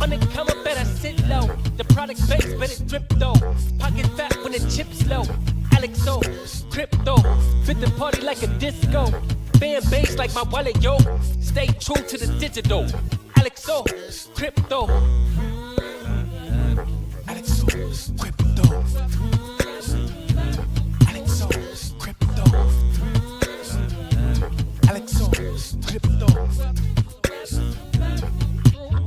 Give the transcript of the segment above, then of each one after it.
On the come up, better sit low. The product base, but it drip though. Pocket fat when the chips low. AlexOCrypto, fit the party like a disco. Fan base like my wallet, yo. Stay true to the digital. AlexOCrypto. AlexOCrypto. AlexOCrypto. AlexOCrypto.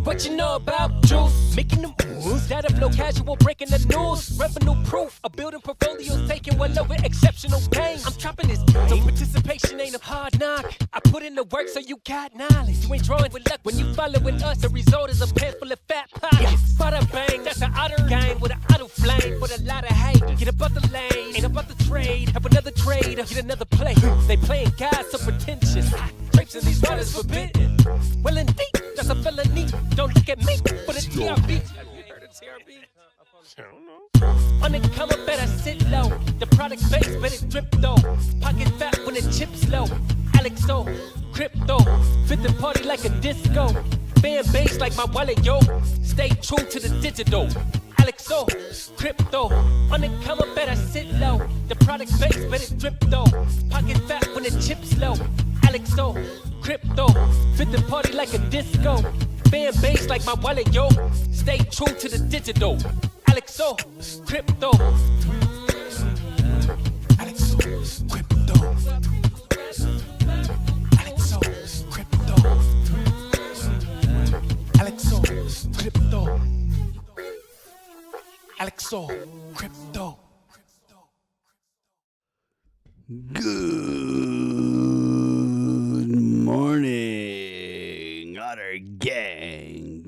What you know about juice? Making them moves. Data flow casual, breaking the news. Revenue proof. A building portfolios taking well over exceptional gain. I'm chopping this, so participation ain't a hard knock. I put in the work so you got knowledge. You ain't drawing with luck when you following us. The result is a pan full of fat pockets. Bada bang, that's an otter game with an auto flame. With a lot of hate. Get about the lane, ain't about the trade. Have another trade, get another play. They playing God so pretentious. Drapes in these waters forbidden. Well indeed, that's a felony. Don't look at me for the TRB. Have you heard of TRB? I don't know. On the come up, better sit low. The product base, but it drip though. Pocket fat when the chips low. AlexOCrypto, fit the party like a disco. Fan base like my wallet, yo. Stay true to the digital. AlexOCrypto, on the come up, better sit low. The product base, but it drip though. Pocket fat when the chips low. AlexOCrypto, fit the party like a disco. Fan base like my wallet, yo. Stay true to the digital. AlexOCrypto. AlexOCrypto. AlexOCrypto. AlexOCrypto. AlexOCrypto. Good morning, Otter gang.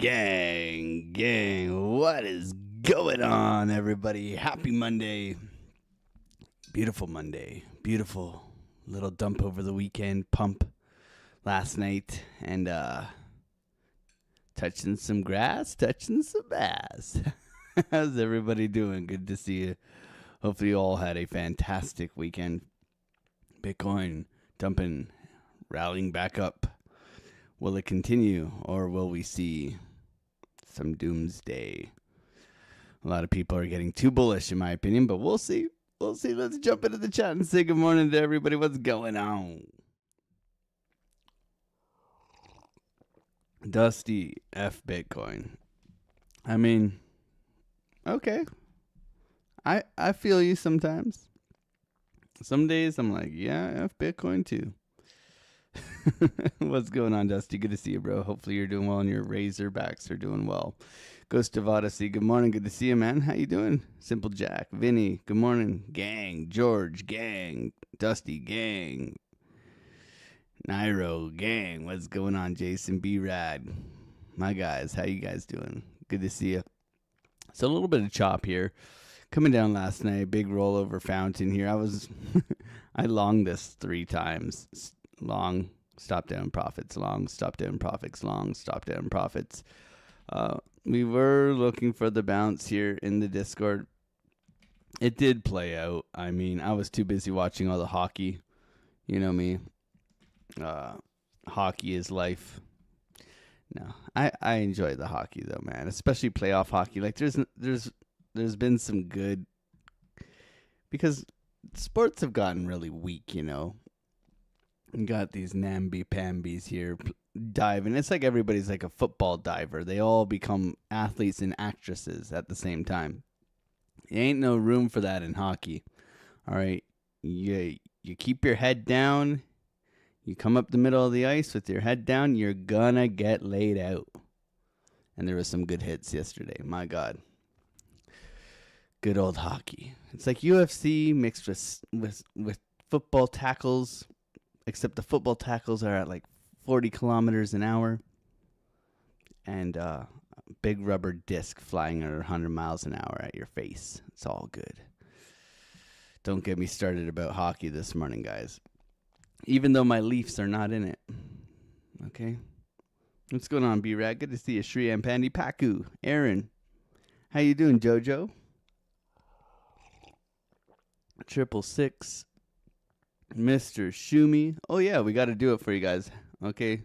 What is going on, everybody? Happy Monday. Beautiful Monday. Beautiful little dump over the weekend, pump last night, and touching some grass, touching some ass. How's everybody doing? Good to see you. Hopefully you all had a fantastic weekend. Bitcoin dumping, rallying back up. Will it continue, or will we see some doomsday? A lot of people are getting too bullish, in my opinion, but we'll see. We'll see. Let's jump into the chat and say good morning to everybody. What's going on? Dusty F Bitcoin. I mean, okay. I feel you sometimes. Some days I'm like, yeah, F Bitcoin too. What's going on, Dusty? Good to see you, bro. Hopefully you're doing well and your Razorbacks are doing well. Ghost of Odyssey, good morning. Good to see you, man. How you doing? Simple Jack, Vinny, good morning. Gang, George, gang, Dusty, gang, Nairo, gang. What's going on, Jason? B-Rad. My guys, how you guys doing? Good to see you. So a little bit of chop here. Coming down last night, big rollover fountain here. I longed this 3 times. Long, stop down profits, long, stop down profits, long, stop down profits. We were looking for the bounce here in the Discord. It did play out. I mean, I was too busy watching all the hockey. You know me. Hockey is life. No, I enjoy the hockey though, man. Especially playoff hockey. Like there's been some good, because sports have gotten really weak, you know. You got these namby-pambies here diving. It's like everybody's like a football diver. They all become athletes and actresses at the same time. There ain't no room for that in hockey. All right, you keep your head down. You come up the middle of the ice with your head down, you're gonna get laid out. And there was some good hits yesterday. My God. Good old hockey. It's like UFC mixed with football tackles, except the football tackles are at like 40 kilometers an hour, and big rubber disc flying at 100 miles an hour at your face. It's all good. Don't get me started about hockey this morning, guys. Even though my Leafs are not in it. Okay? What's going on, B-Rad? Good to see you. Shri and Pandy Paku. Aaron. How you doing, Jojo? 666. Mr. Shumi. Oh, yeah, we got to do it for you guys. Okay.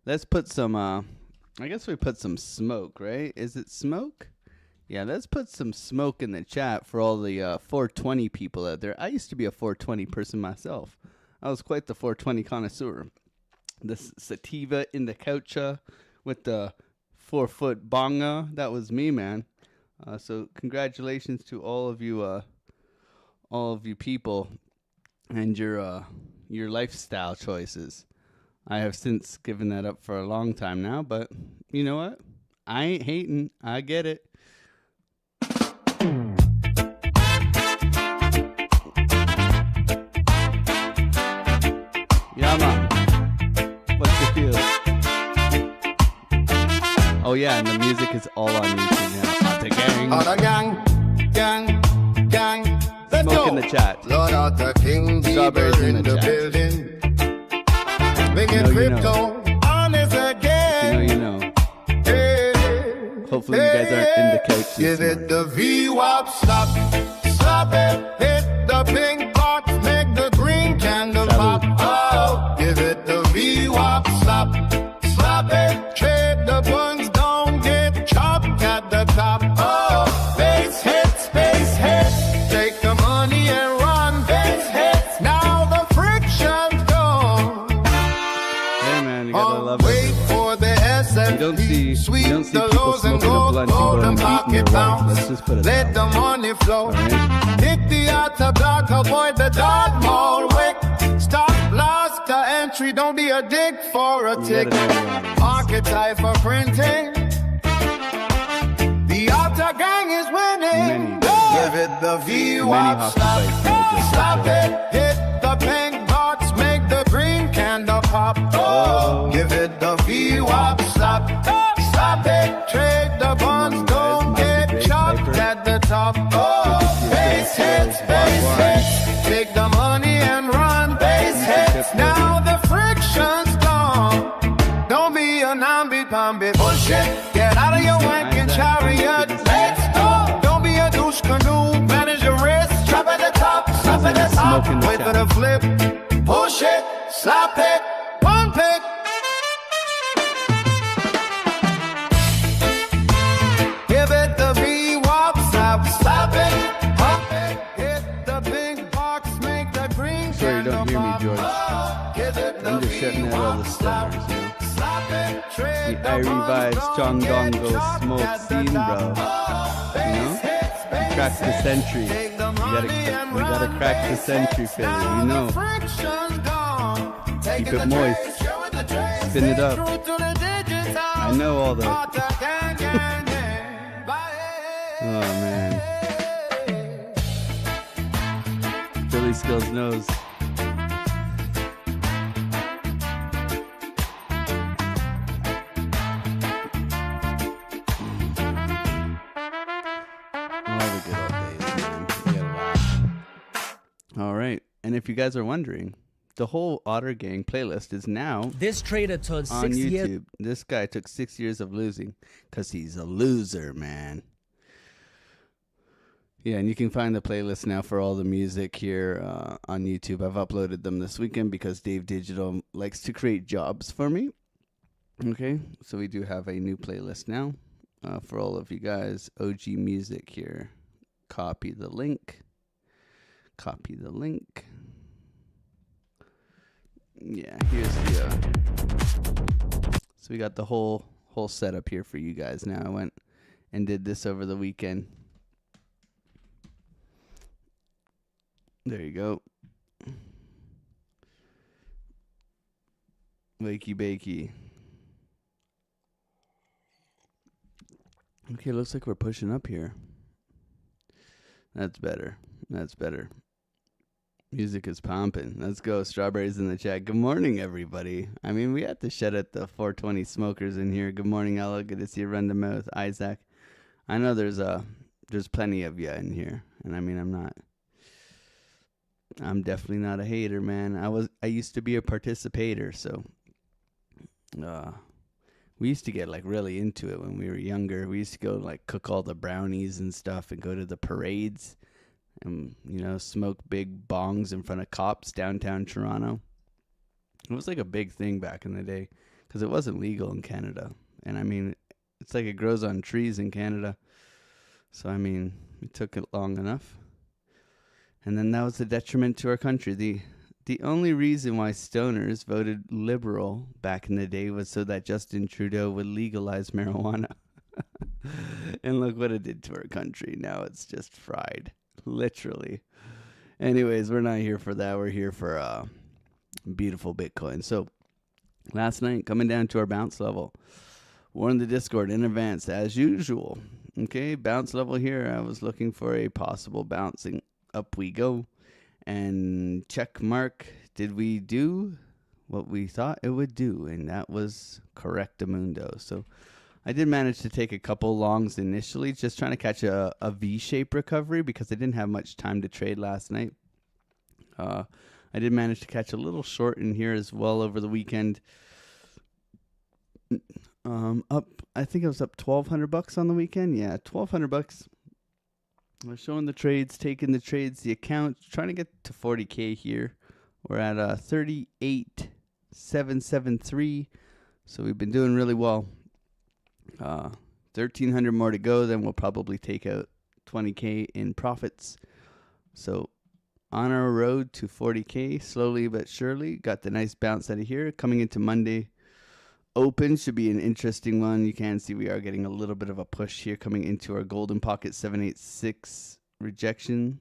Let's put some, I guess we put some smoke, right? Is it smoke? Yeah, let's put some smoke in the chat for all the 420 people out there. I used to be a 420 person myself. I was quite the 420 connoisseur. The sativa in the coucha with the 4-foot bonga. That was me, man. So congratulations to all of you people and your lifestyle choices. I have since given that up for a long time now, but you know what? I ain't hating. I get it. Yeah, man. What's the feel? Oh yeah, and the music is all on YouTube now. Outta gang. Outta gang. Let's Smoke go. in the chat. Lord Outta King, Strawberries people in in the the chat. building. Making You know, you crypto honest again. You know. Hey, Hopefully you guys aren't in the couch this give it morning. the VWAP, stop it, hit the pink box, make the green candle pop. Oh, give it the VWAP, stop it, trade the buns, don't get chopped at the top. Oh, base hits, take the money and run, base hits, now the friction's gone. Hey man, you gotta love Wait it. for the SFP, You don't see sweep people the lows and smoking a gold, blunt and gold going and and pocket beating their wife. bounce. Let's just put it Let that the money flow. Alright. Hit the outer block, avoid the dark mall wick. Stop loss to entry, don't be a dick for a You tick. gotta know your audience. Archetype for printing. The outer gang is winning. Give it the VWAP, hockey fights, stop it, hit the pink box, make the green candle pop. Oh, give it the VWAP, stop it, trade the bonds, don't get chopped at the top. Oh, base hits, take the money and run, base hits, now the friction's gone. Don't be a namby-pamby bullshit, get out of your wanking chariot, let's go. Don't be a douche canoe, manage your wrist, drop at the top, stop at the top, Smoke in the wait for chat. the flip, push it, slap it, pump it. Give it the VWAP, stop it, pump it, hit the big box, make the green Sorry you don't hear me, George. Give it the I'm just shutting out all the VWAP, stoners, you know. slap it, trade The Irie vibes, John Dongo, smoke scene, bro. You know? Crack the century. We gotta crack the century, Philly. You know. Keep it moist. Spin it up. I know all the. Oh man. Philly Skills knows. All right. And if you guys are wondering, the whole Otter Gang playlist is now This trader turned on 6 YouTube. years. This guy took 6 years of losing because he's a loser, man. Yeah, and you can find the playlist now for all the music here on YouTube. I've uploaded them this weekend because Dave Digital likes to create jobs for me. Okay, so we do have a new playlist now for all of you guys. OG music here. Copy the link. Copy the link. Yeah, here's the. So we got the whole setup here for you guys now. I went and did this over the weekend. There you go. Wakey bakey. Okay, looks like we're pushing up here. That's better. That's better. Music is pumping. Let's go. Strawberries in the chat. Good morning, everybody. I mean, we had to shut at the 420 smokers in here. Good morning, Ella. Good to see you run the mouth. Isaac. I know there's plenty of you in here. And I mean, I'm definitely not a hater, man. I used to be a participator, so we used to get like really into it when we were younger. We used to go like cook all the brownies and stuff and go to the parades and, smoke big bongs in front of cops downtown Toronto. It was like a big thing back in the day because it wasn't legal in Canada. And I mean, it's like it grows on trees in Canada. So, I mean, it took it long enough. And then that was a detriment to our country. The only reason why stoners voted Liberal back in the day was so that Justin Trudeau would legalize marijuana. And look what it did to our country. Now it's just fried, literally. Anyways, we're not here for that. We're here for beautiful Bitcoin. So last night, coming down to our bounce level, warned the Discord in advance as usual. Okay, bounce level here. I was looking for a possible bouncing. Up we go. And check mark, did we do what we thought it would do? And that was correctamundo. So I did manage to take a couple longs initially, just trying to catch a V-shape recovery because I didn't have much time to trade last night. I did manage to catch a little short in here as well over the weekend. I think I was up $1,200 on the weekend. Yeah, $1,200. We're showing the trades, taking the trades, the account, trying to get to 40K here. We're at 38,773. So we've been doing really well. 1,300 more to go. Then we'll probably take out 20K in profits. So on our road to 40K, slowly but surely. Got the nice bounce out of here. Coming into Monday. Open should be an interesting one. You can see we are getting a little bit of a push here coming into our golden pocket 786 rejection.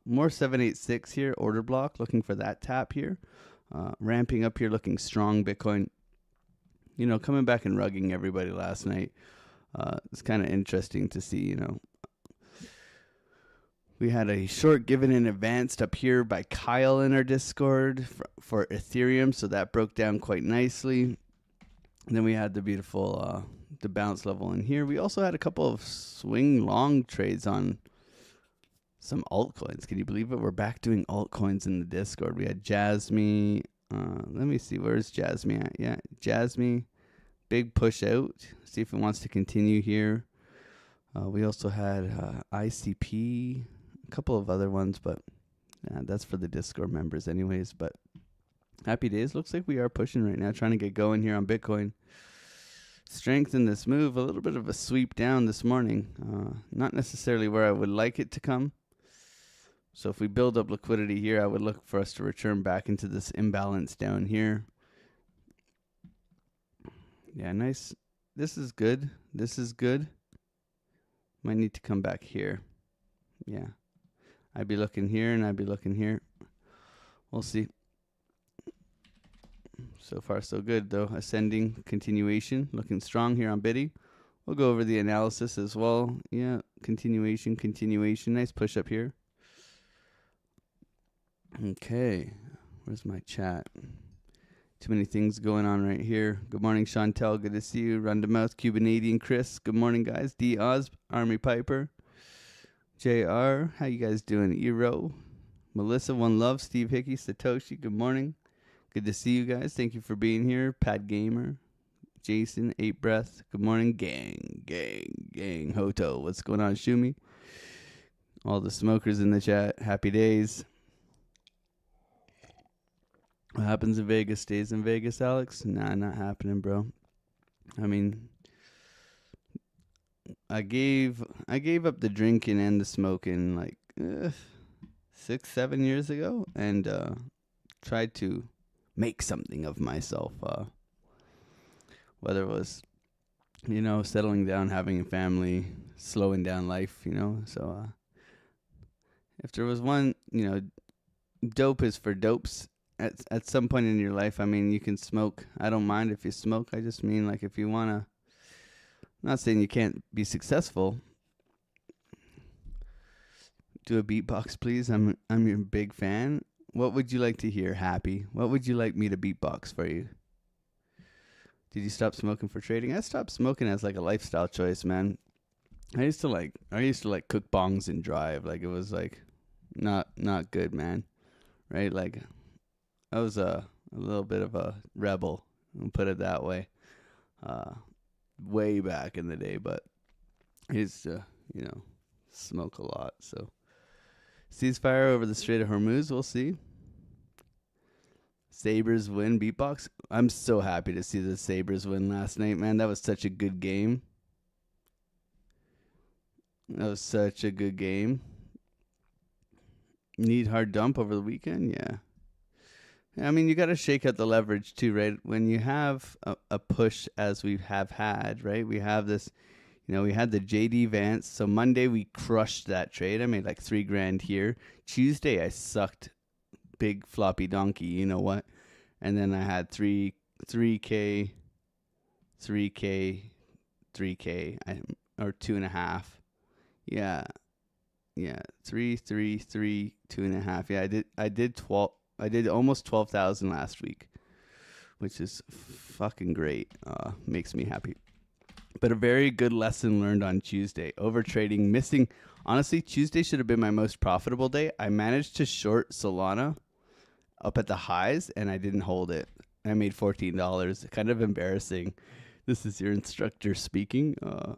More 786 here, order block, looking for that tap here. Ramping up here, looking strong. Bitcoin, coming back and rugging everybody last night. It's kind of interesting to see, We had a short given in advance up here by Kyle in our Discord for Ethereum, so that broke down quite nicely. And then we had the beautiful the bounce level in here. We also had a couple of swing long trades on some altcoins. Can you believe it? We're back doing altcoins in the Discord. We had Jasmy. Let me see. Where's Jasmy at? Yeah, Jasmy. Big push out. See if it wants to continue here. We also had ICP. A couple of other ones, but that's for the Discord members anyways. But happy days. Looks like we are pushing right now, trying to get going here on Bitcoin. Strength in this move. A little bit of a sweep down this morning. Not necessarily where I would like it to come. So if we build up liquidity here, I would look for us to return back into this imbalance down here. Yeah, nice. This is good. This is good. Might need to come back here. Yeah. I'd be looking here and I'd be looking here. We'll see. So far, so good, though. Ascending continuation. Looking strong here on Biddy. We'll go over the analysis as well. Yeah, continuation. Nice push up here. Okay. Where's my chat? Too many things going on right here. Good morning, Chantel. Good to see you. Rundamouth, Cubanadian Chris. Good morning, guys. D. Oz, Army Piper. JR, how you guys doing? Eero. Melissa, One Love. Steve Hickey, Satoshi. Good morning. Good to see you guys. Thank you for being here. Pat Gamer, Jason, 8 Breath. Good morning, gang. Hoto, what's going on, Shumi? All the smokers in the chat. Happy days. What happens in Vegas stays in Vegas, Alex? Nah, not happening, bro. I mean, I gave up the drinking and the smoking like 6-7 years ago, and tried to make something of myself, whether it was, settling down, having a family, slowing down life, so, if there was one, dope is for dopes at some point in your life. I mean, you can smoke. I don't mind if you smoke. I just mean, like, if you want to, I'm not saying you can't be successful. Do a beatbox, please. I'm your big fan. What would you like to hear, Happy? What would you like me to beatbox for you? Did you stop smoking for trading? I stopped smoking as like a lifestyle choice, man. I used to like cook bongs and drive. Like, it was like not good, man. Right? Like, I was a little bit of a rebel, I'll put it that way. way back in the day, but he used to, smoke a lot. So ceasefire over the Strait of Hormuz, we'll see. Sabres win beatbox. I'm so happy to see the Sabres win last night, man. That was such a good game. Need hard dump over the weekend? Yeah. I mean, you got to shake out the leverage too, right? When you have a push as we have had, right? We have this, we had the JD Vance. So Monday we crushed that trade. I made like $3,000 here. Tuesday I sucked big floppy donkey. You know what? And then I had 3K, or 2.5. Yeah. 3, 2.5. Yeah, I did almost 12,000 last week, which is fucking great. Makes me happy. But a very good lesson learned on Tuesday. Over trading, missing. Honestly, Tuesday should have been my most profitable day. I managed to short Solana up at the highs, and I didn't hold it. I made $14. Kind of embarrassing. This is your instructor speaking.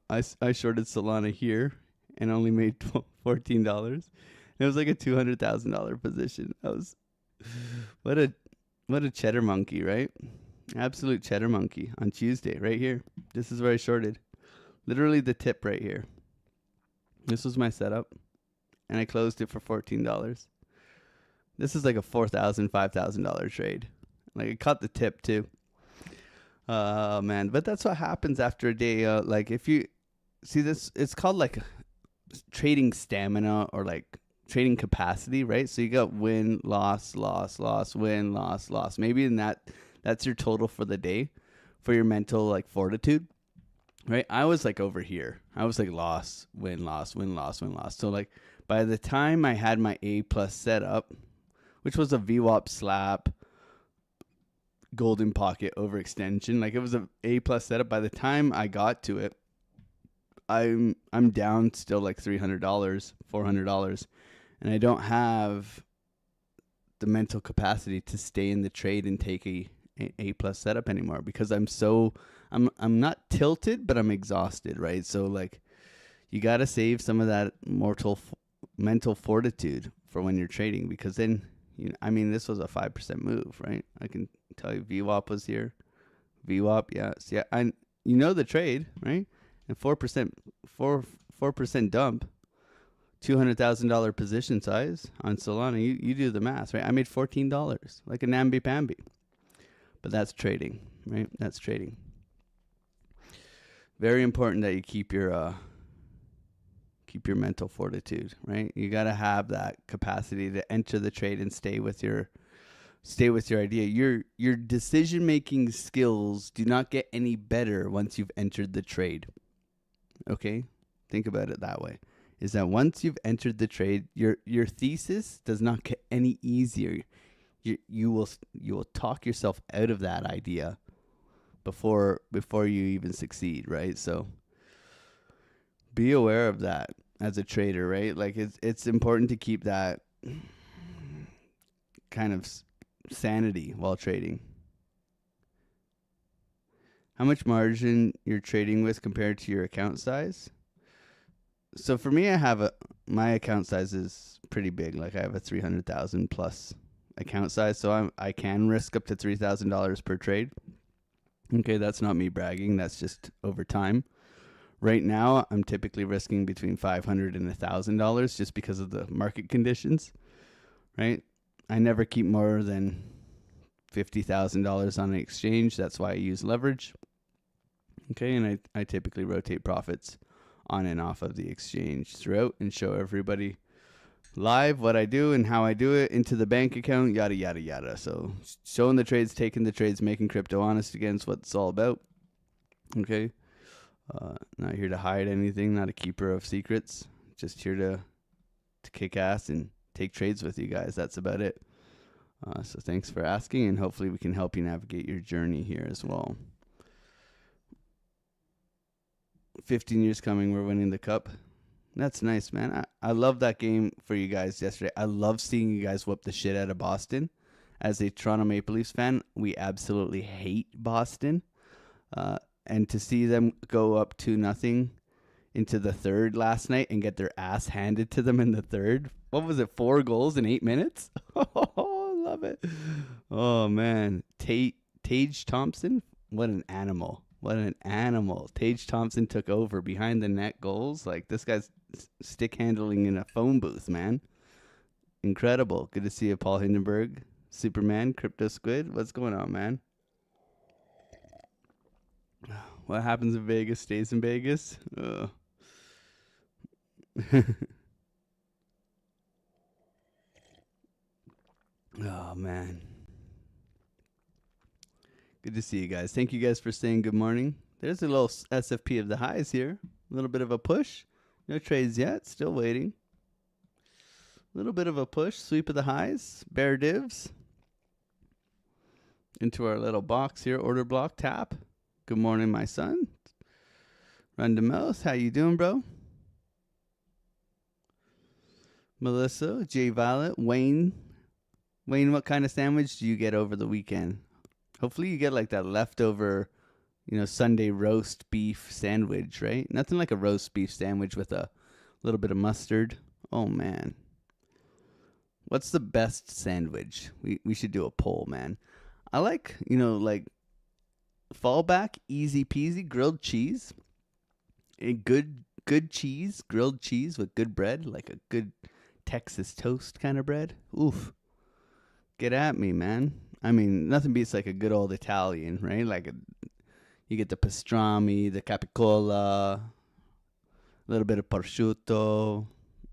I shorted Solana here and only made $14. It was like a $200,000 position. I was what a cheddar monkey, right? Absolute cheddar monkey on Tuesday, right here. This is where I shorted. Literally the tip right here. This was my setup, and I closed it for $14. This is like a $4,000, $5,000 trade. Like I caught the tip too. Man, but that's what happens after a day. Like if you see this, it's called like trading stamina or like trading capacity, right? So you got win, loss, win, loss. Maybe in that's your total for the day for your mental like fortitude, right? I was like over here. I was like loss, win, loss. So like by the time I had my A+ setup, which was a VWAP slap, golden pocket overextension, like it was a A+ setup. By the time I got to it, I'm down still like $300, $400, and I don't have the mental capacity to stay in the trade and take a A+ setup anymore because I'm not tilted, but I'm exhausted, right? So like you got to save some of that mental fortitude for when you're trading, because then this was a 5% move, right? I can tell you VWAP was here. VWAP, yeah. So yeah, the trade, right? And 4% dump, $200,000 position size on Solana. You do the math, right? I made $14, like a namby-pamby. But that's trading, right? That's trading. Very important that you keep your mental fortitude, right? You got to have that capacity to enter the trade and stay with your idea. Your decision-making skills do not get any better once you've entered the trade. Okay? Think about it that way. Is that once you've entered the trade, your thesis does not get any easier. You will talk yourself out of that idea before you even succeed, right? So be aware of that as a trader, right? Like it's important to keep that kind of sanity while trading. How much margin you're trading with compared to your account size? So for me, my account size is pretty big. Like I have a 300,000 plus account size, so I can risk up to $3,000 per trade. Okay, that's not me bragging. That's just over time. Right now, I'm typically risking between $500 and $1,000 just because of the market conditions, right? I never keep more than $50,000 on an exchange. That's why I use leverage. Okay, and I typically rotate profits on and off of the exchange throughout and show everybody live what I do and how I do it into the bank account, yada, yada, yada. So showing the trades, taking the trades, making crypto honest again is what it's all about. Okay. Not here to hide anything, not a keeper of secrets. Just here to kick ass and take trades with you guys. That's about it. So thanks for asking, and hopefully we can help you navigate your journey here as well. 15 years coming, we're winning the cup. That's nice, man. I love that game for you guys yesterday. I love seeing you guys whoop the shit out of Boston. As a Toronto Maple Leafs fan, we absolutely hate Boston. And to see them go up 2-0 into the third last night and get their ass handed to them in the third. What was it? 4 goals in 8 minutes? Oh, love it. Oh, man. Tage Thompson, what an animal. What an animal. Tage Thompson took over behind the net goals. Like, this guy's stick handling in a phone booth, man. Incredible. Good to see you, Paul Hindenburg. Superman, Crypto Squid. What's going on, man? What happens in Vegas stays in Vegas. Oh, man. Good to see you guys. Thank you guys for saying good morning. There's a little SFP of the highs here. A little bit of a push. No trades yet. Still waiting. A little bit of a push. Sweep of the highs. Bear divs. Into our little box here. Order block. Tap. Good morning, my son. Run the mouth. How you doing, bro? Melissa. J Violet. Wayne. Wayne, what kind of sandwich do you get over the weekend? Hopefully you get like that leftover, Sunday roast beef sandwich, right? Nothing like a roast beef sandwich with a little bit of mustard. Oh, man. What's the best sandwich? We should do a poll, man. I like, like fallback, easy peasy, grilled cheese. A good cheese, grilled cheese with good bread, like a good Texas toast kind of bread. Oof. Get at me, man. I mean, nothing beats like a good old Italian, right? Like you get the pastrami, the capicola, a little bit of prosciutto.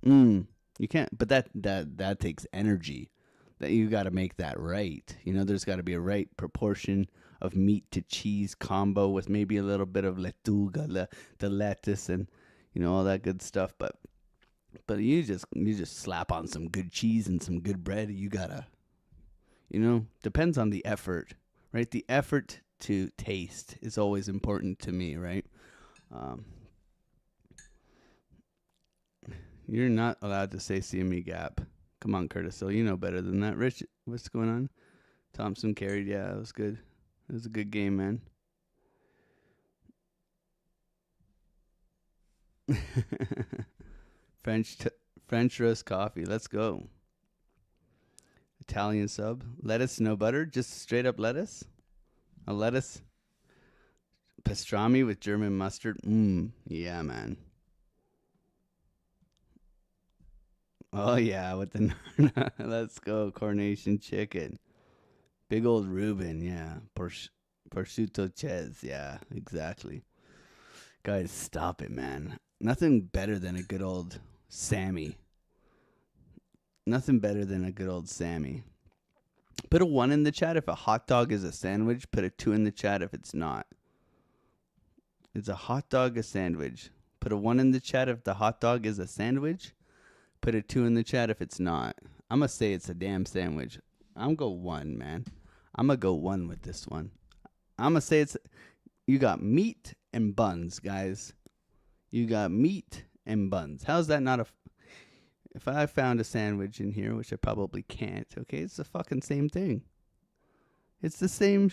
You can't, but that takes energy. That you got to make that right. There's got to be a right proportion of meat to cheese combo with maybe a little bit of letuga, the lettuce, and all that good stuff. But you just slap on some good cheese and some good bread. You gotta. Depends on the effort, right? The effort to taste is always important to me, right? You're not allowed to say CME gap. Come on, Curtis. So you know better than that. Rich, what's going on? Thompson carried. Yeah, it was good. It was a good game, man. French roast coffee. Let's go. Italian sub. Lettuce, no butter. Just straight up lettuce. A lettuce. Pastrami with German mustard. Yeah, man. Oh, yeah, with the let's go. Coronation chicken. Big old Reuben, yeah. Prosciutto Ches, yeah, exactly. Guys, stop it, man. Nothing better than a good old Sammy. Nothing better than a good old Sammy. Put a 1 in the chat if a hot dog is a sandwich. Put a 2 in the chat if it's not. Is a hot dog a sandwich? Put a 1 in the chat if the hot dog is a sandwich. Put a 2 in the chat if it's not. I'm going to say it's a damn sandwich. I'm going to go 1, man. I'm going to go 1 with this one. I'm going to say you got meat and buns, guys. You got meat and buns. How's that not a... If I found a sandwich in here, which I probably can't, okay, it's the fucking same thing. It's the same...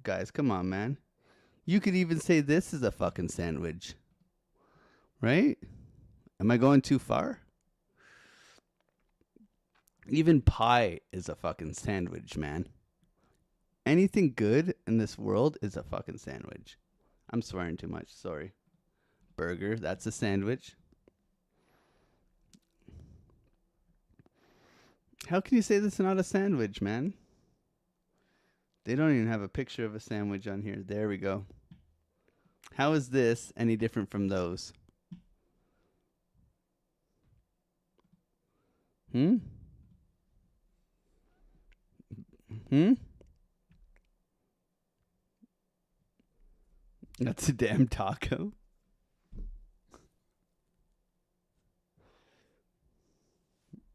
Guys, come on, man. You could even say this is a fucking sandwich. Right? Am I going too far? Even pie is a fucking sandwich, man. Anything good in this world is a fucking sandwich. I'm swearing too much, sorry. Burger, that's a sandwich. How can you say this is not a sandwich, man? They don't even have a picture of a sandwich on here. There we go. How is this any different from those? That's a damn taco.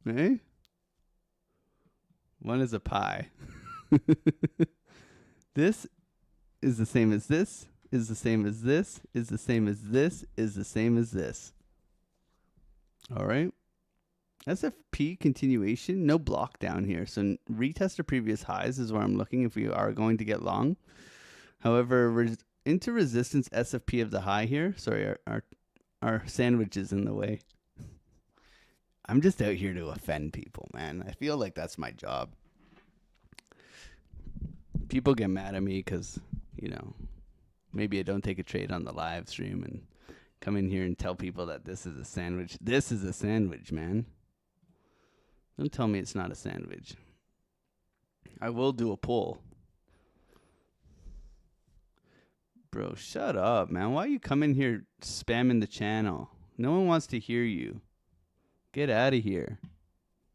Hey? One is a pie. This is the same as this, is the same as this, is the same as this, is the same as this. All right. SFP continuation, no block down here. So retest of previous highs is where I'm looking if we are going to get long. However, into resistance SFP of the high here. Sorry, our sandwich is in the way. I'm just out here to offend people, man. I feel like that's my job. People get mad at me because, you know, maybe I don't take a trade on the live stream and come in here and tell people that this is a sandwich. This is a sandwich, man. Don't tell me it's not a sandwich. I will do a poll. Bro, shut up, man. Why you come in here spamming the channel? No one wants to hear you. Get out of here,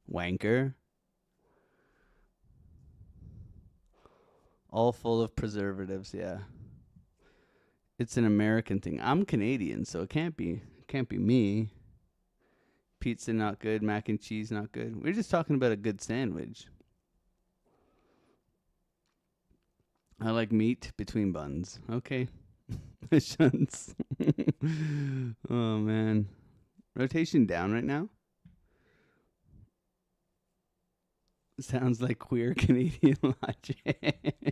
wanker. All full of preservatives, yeah. It's an American thing. I'm Canadian, so it can't be me. Pizza not good, mac and cheese not good. We're just talking about a good sandwich. I like meat between buns. Okay. Shunts. Oh, man. Rotation down right now. Sounds like queer Canadian logic.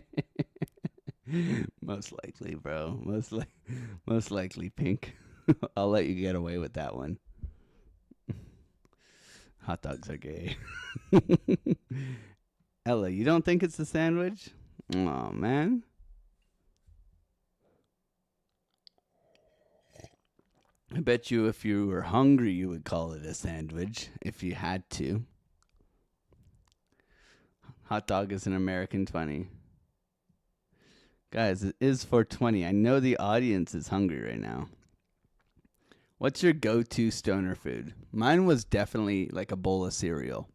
Most likely, bro. Most likely pink. I'll let you get away with that one. Hot dogs are gay. Ella, you don't think it's a sandwich? Oh, man. I bet you if you were hungry, you would call it a sandwich if you had to. Hot dog is an American 20. Guys, it is 420. I know the audience is hungry right now. What's your go-to stoner food? Mine was definitely like a bowl of cereal.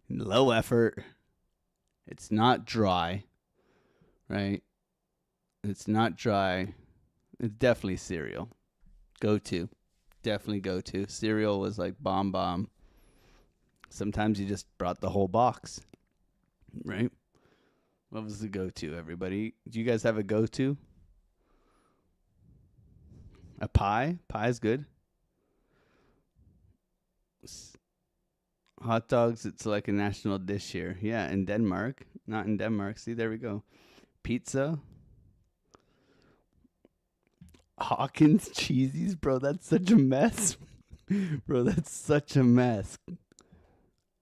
Low effort. It's not dry, right? It's not dry. It's definitely cereal. Go-to. Definitely go-to. Cereal was like bomb. Sometimes you just brought the whole box, right? What was the go-to, everybody? Do you guys have a go-to? A pie? Pie's good. Hot dogs, it's like a national dish here. Yeah, in Denmark. Not in Denmark. See, there we go. Pizza. Hawkins cheesies, bro, that's such a mess. Bro, that's such a mess.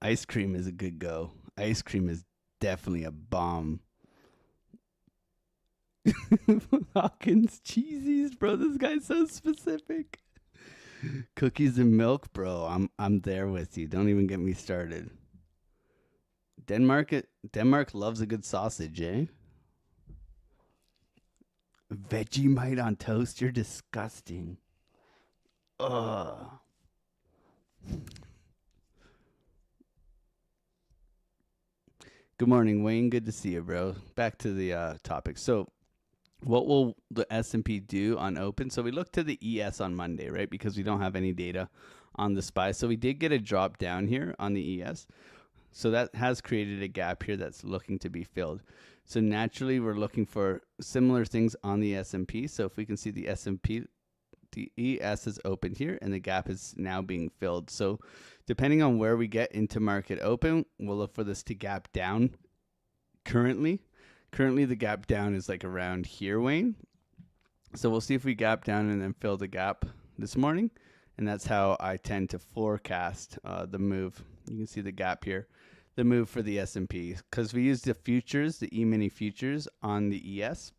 Ice cream is a good go. Ice cream is definitely a bomb. Hawkins cheesies, bro. This guy's so specific. Cookies and milk, bro. I'm there with you. Don't even get me started. Denmark loves a good sausage, eh? Vegemite on toast. You're disgusting. Ugh. Good morning, Wayne. Good to see you, bro. Back to the topic. So what will the S&P do on open? So we looked to the ES on Monday, right? Because we don't have any data on the SPY. So we did get a drop down here on the ES. So that has created a gap here that's looking to be filled. So naturally, we're looking for similar things on the S&P. So if we can see the S&P, the ES is open here, and the gap is now being filled. So depending on where we get into market open, we'll look for this to gap down. Currently the gap down is like around here, Wayne. So we'll see if we gap down and then fill the gap this morning. And that's how I tend to forecast the move. You can see the gap here, the move for the S&P. Because we use the futures, the E-mini futures on the ES.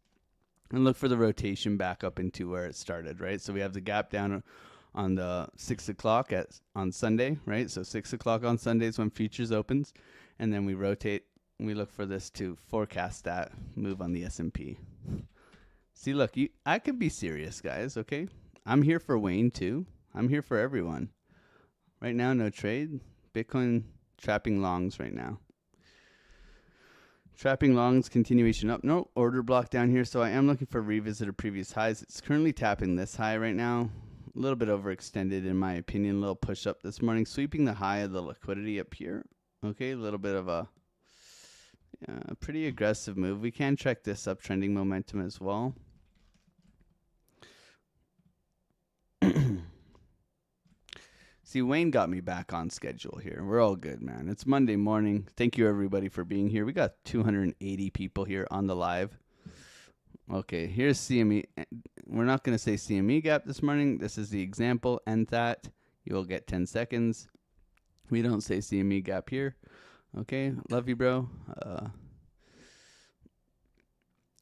And look for the rotation back up into where it started, right? So we have the gap down on the 6 o'clock on Sunday, right? So 6 o'clock on Sunday is when futures opens. And then we rotate. And we look for this to forecast that move on the S&P. See, look, I could be serious, guys, okay? I'm here for Wayne, too. I'm here for everyone. Right now, no trade. Bitcoin trapping longs right now. Trapping longs, continuation up. No order block down here, so I am looking for a revisit of previous highs. It's currently tapping this high right now. A little bit overextended, in my opinion. A little push up this morning. Sweeping the high of the liquidity up here. Okay, a little bit of a pretty aggressive move. We can check this uptrending momentum as well. See, Wayne got me back on schedule here. We're all good, man. It's Monday morning. Thank you, everybody, for being here. We got 280 people here on the live. Okay, here's CME. We're not going to say CME gap this morning. This is the example. And that you will get 10 seconds. We don't say CME gap here. Okay, love you, bro.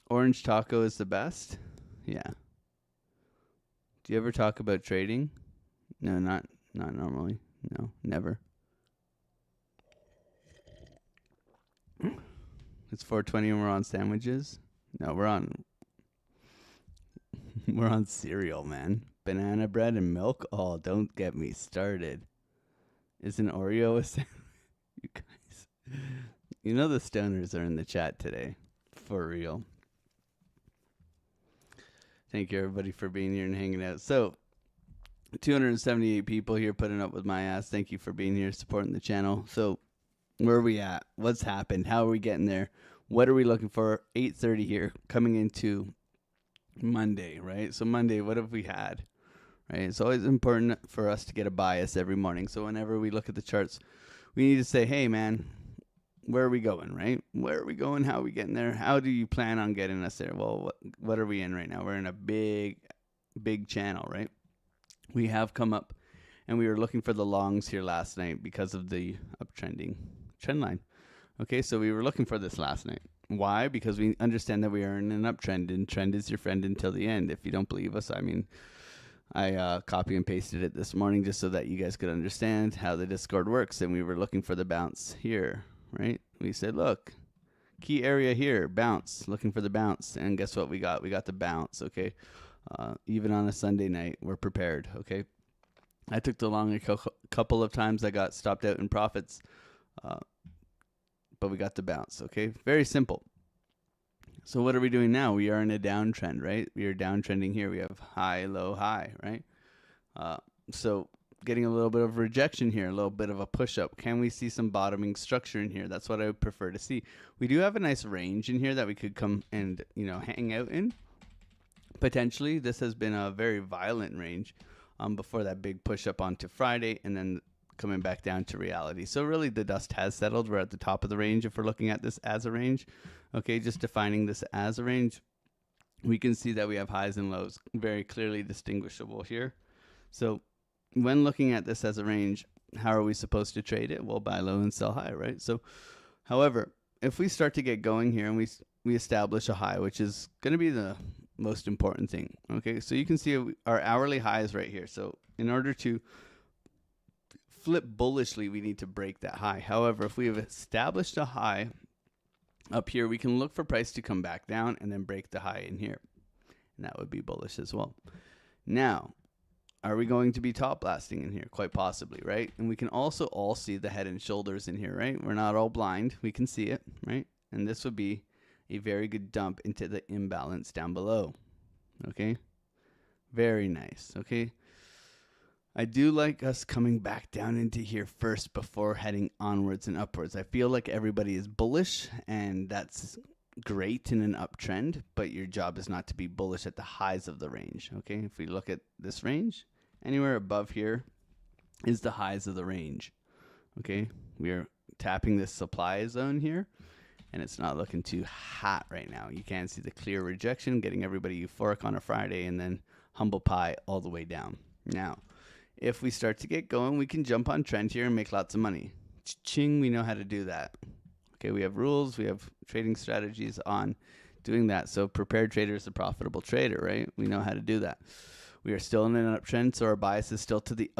Orange taco is the best. Yeah. Do you ever talk about trading? No, not normally. No, never. It's 4:20 and we're on sandwiches. No, we're on cereal, man. Banana bread and milk. Oh, don't get me started. Is an Oreo a sandwich? You guys, you know the stoners are in the chat today, for real. Thank you everybody for being here and hanging out. So, 278 people here putting up with my ass. Thank you for being here, supporting the channel. So, where are we at? What's happened? How are we getting there? What are we looking for? 8:30 here, coming into Monday, right? So Monday, what have we had? Right? It's always important for us to get a bias every morning. So whenever we look at the charts, we need to say, hey, man, where are we going, right? Where are we going? How are we getting there? How do you plan on getting us there? Well, what are we in right now? We're in a big channel, right? We have come up, and we were looking for the longs here last night because of the uptrending trend line. Okay, so we were looking for this last night. Why? Because we understand that we are in an uptrend, and trend is your friend until the end. If you don't believe us, I mean, I copy and pasted it this morning just so that you guys could understand how the Discord works, and we were looking for the bounce here, right? We said, look, key area here, bounce, looking for the bounce, and guess what we got? We got the bounce, okay? Even on a Sunday night, we're prepared, okay? I took the long a couple of times. I got stopped out in profits, but we got the bounce, okay? Very simple. So what are we doing now? We are in a downtrend, right? We are downtrending here. We have high, low, high, right? So getting a little bit of rejection here, a little bit of a push-up. Can we see some bottoming structure in here? That's what I would prefer to see. We do have a nice range in here that we could come and, hang out in. Potentially, this has been a very violent range before that big push-up onto Friday, and then coming back down to reality. So really the dust has settled. We're at the top of the range if we're looking at this as a range. Okay, just defining this as a range, we can see that we have highs and lows very clearly distinguishable here. So when looking at this as a range, how are we supposed to trade it? Well, buy low and sell high, right? So, however, if we start to get going here and we establish a high, which is going to be the most important thing. Okay, so you can see our hourly high is right here. So in order to flip bullishly, we need to break that high. However, if we have established a high up here, we can look for price to come back down and then break the high in here. And that would be bullish as well. Now, are we going to be top blasting in here? Quite possibly, right? And we can also all see the head and shoulders in here, right? We're not all blind. We can see it, right? And this would be a very good dump into the imbalance down below. Okay? Very nice, okay? I do like us coming back down into here first before heading onwards and upwards. I feel like everybody is bullish, and that's great in an uptrend, but your job is not to be bullish at the highs of the range, okay? If we look at this range, anywhere above here is the highs of the range, okay? We are tapping this supply zone here, and it's not looking too hot right now. You can see the clear rejection, getting everybody euphoric on a Friday, and then humble pie all the way down. Now, if we start to get going, we can jump on trend here and make lots of money. Ching, we know how to do that. Okay, we have rules, we have trading strategies on doing that. So prepared trader is a profitable trader, right? We know how to do that. We are still in an uptrend, so our bias is still to the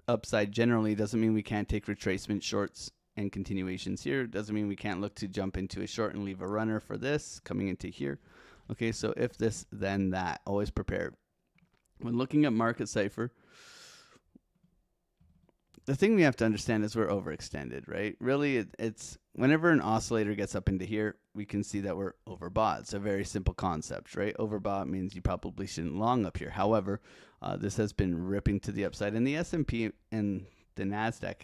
upside generally. Doesn't mean we can't take retracement shorts and continuations here. Doesn't mean we can't look to jump into a short and leave a runner for this coming into here. Okay, so if this, then that. Always prepared. When looking at market cipher, the thing we have to understand is we're overextended, right? Really, it's whenever an oscillator gets up into here, we can see that we're overbought. It's a very simple concept, right? Overbought means you probably shouldn't long up here. However, this has been ripping to the upside, and the S&P and the NASDAQ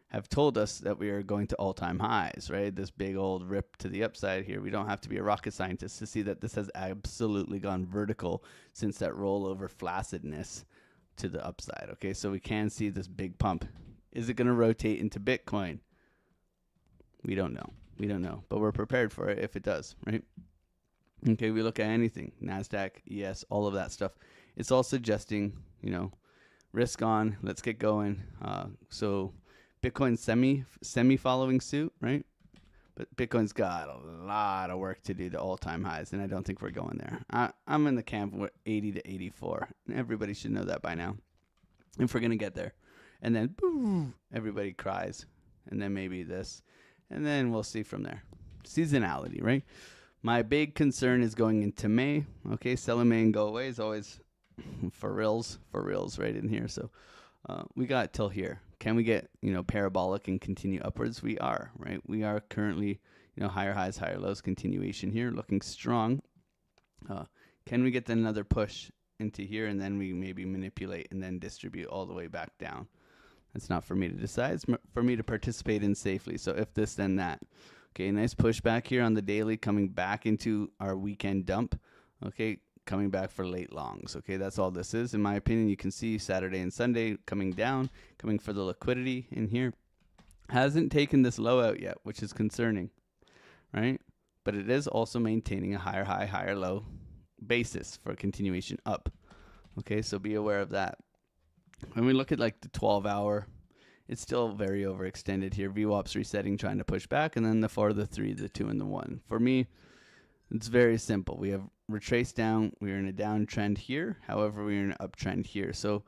have told us that we are going to all-time highs, right? This big old rip to the upside here. We don't have to be a rocket scientist to see that this has absolutely gone vertical since that rollover flaccidness to the upside. Okay, so we can see this big pump. Is it going to rotate into Bitcoin? We don't know. We don't know, but we're prepared for it if it does, right? Okay, we look at anything, NASDAQ, ES, all of that stuff. It's all suggesting, risk on, let's get going. So Bitcoin's semi following suit, right? But Bitcoin's got a lot of work to do to all-time highs, and I don't think we're going there. I'm in the camp with 80 to 84. Everybody should know that by now. If we're going to get there. And then, boo, everybody cries. And then maybe this. And then we'll see from there. Seasonality, right? My big concern is going into May. Okay, sell in May and go away is always for reals right in here. So we got till here. Can we get, parabolic and continue upwards? We are, right? We are currently, higher highs, higher lows, continuation here, looking strong. Can we get another push into here and then we maybe manipulate and then distribute all the way back down? That's not for me to decide. It's for me to participate in safely. So if this, then that. Okay, nice pushback here on the daily, coming back into our weekend dump. Okay, coming back for late longs. Okay, that's all this is. In my opinion, you can see Saturday and Sunday coming down, coming for the liquidity in here. Hasn't taken this low out yet, which is concerning, right? But it is also maintaining a higher high, higher low basis for a continuation up. Okay, so be aware of that. When we look at like the 12-hour, it's still very overextended here. VWAP's resetting, trying to push back, and then the 4, the 3, the 2, and the 1. For me, it's very simple. We have retraced down. We're in a downtrend here. However, we're in an uptrend here. So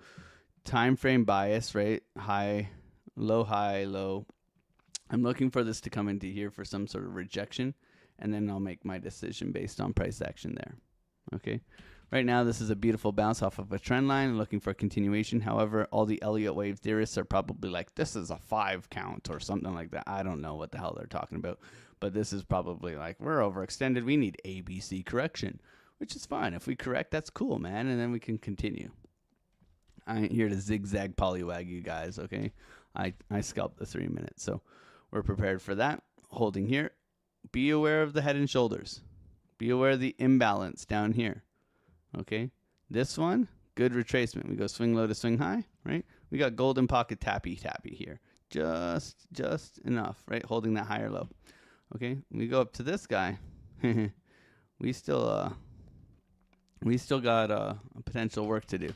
time frame bias, right? High, low. I'm looking for this to come into here for some sort of rejection, and then I'll make my decision based on price action there. Okay. Right now, this is a beautiful bounce off of a trend line, looking for a continuation. However, all the Elliott wave theorists are probably like, this is a 5 count or something like that. I don't know what the hell they're talking about. But this is probably like, we're overextended. We need ABC correction, which is fine. If we correct, that's cool, man. And then we can continue. I ain't here to zigzag polywag you guys, okay? I scalped the 3 minutes. So we're prepared for that. Holding here. Be aware of the head and shoulders. Be aware of the imbalance down here. Okay, this one, good retracement. We go swing low to swing high, right? We got golden pocket tappy here. Just enough, right? Holding that higher low. Okay, we go up to this guy. we still got potential work to do.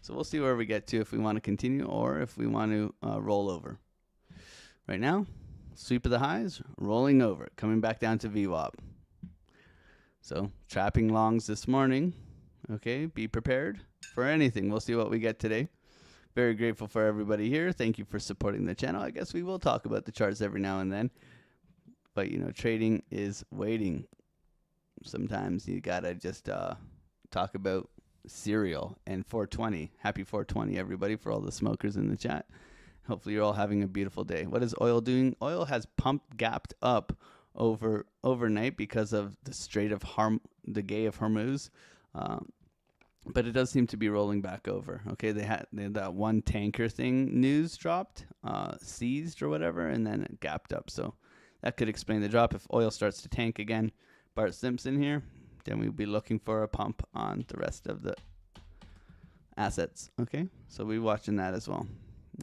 So we'll see where we get to if we want to continue or if we want to roll over. Right now, sweep of the highs, rolling over, coming back down to VWAP. So trapping longs this morning. Okay, be prepared for anything. We'll see what we get today. Very grateful for everybody here. Thank you for supporting the channel. I guess we will talk about the charts every now and then. But, trading is waiting. Sometimes you got to just talk about cereal and 420. Happy 420, everybody, for all the smokers in the chat. Hopefully you're all having a beautiful day. What is oil doing? Oil has gapped up overnight because of the the Gay of Hormuz. But it does seem to be rolling back over. Okay, they had that one tanker thing news dropped, seized or whatever, and then it gapped up. So that could explain the drop. If oil starts to tank again, Bart Simpson here, then we'll be looking for a pump on the rest of the assets. Okay, so we'll be watching that as well.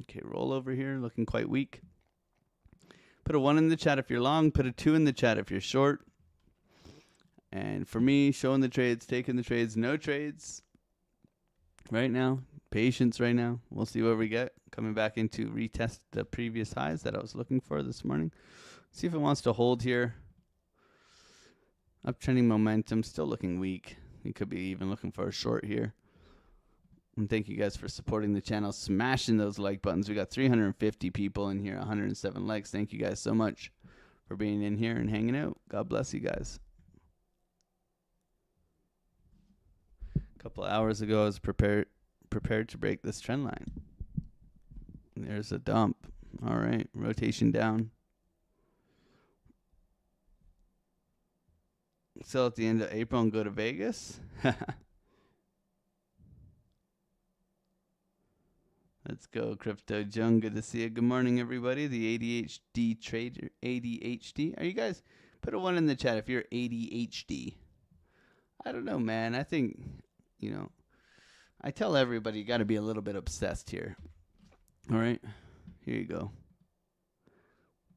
Okay, roll over here, looking quite weak. Put a 1 in the chat if you're long. Put a 2 in the chat if you're short. And for me, showing the trades, taking the trades, no trades right now. Patience right now. We'll see what we get. Coming back into retest the previous highs that I was looking for this morning. See if it wants to hold here. Uptrending momentum, still looking weak. You could be even looking for a short here. And thank you guys for supporting the channel, smashing those like buttons. We got 350 people in here, 107 likes. Thank you guys so much for being in here and hanging out. God bless you guys. A couple of hours ago, I was prepared to break this trend line. There's a dump. All right, rotation down. Sell at the end of April and go to Vegas. Let's go, Crypto Jung. Good to see you. Good morning, everybody. The ADHD trader. ADHD. Are you guys? Put a 1 in the chat if you're ADHD. I don't know, man. I think, I tell everybody you got to be a little bit obsessed here. All right. Here you go.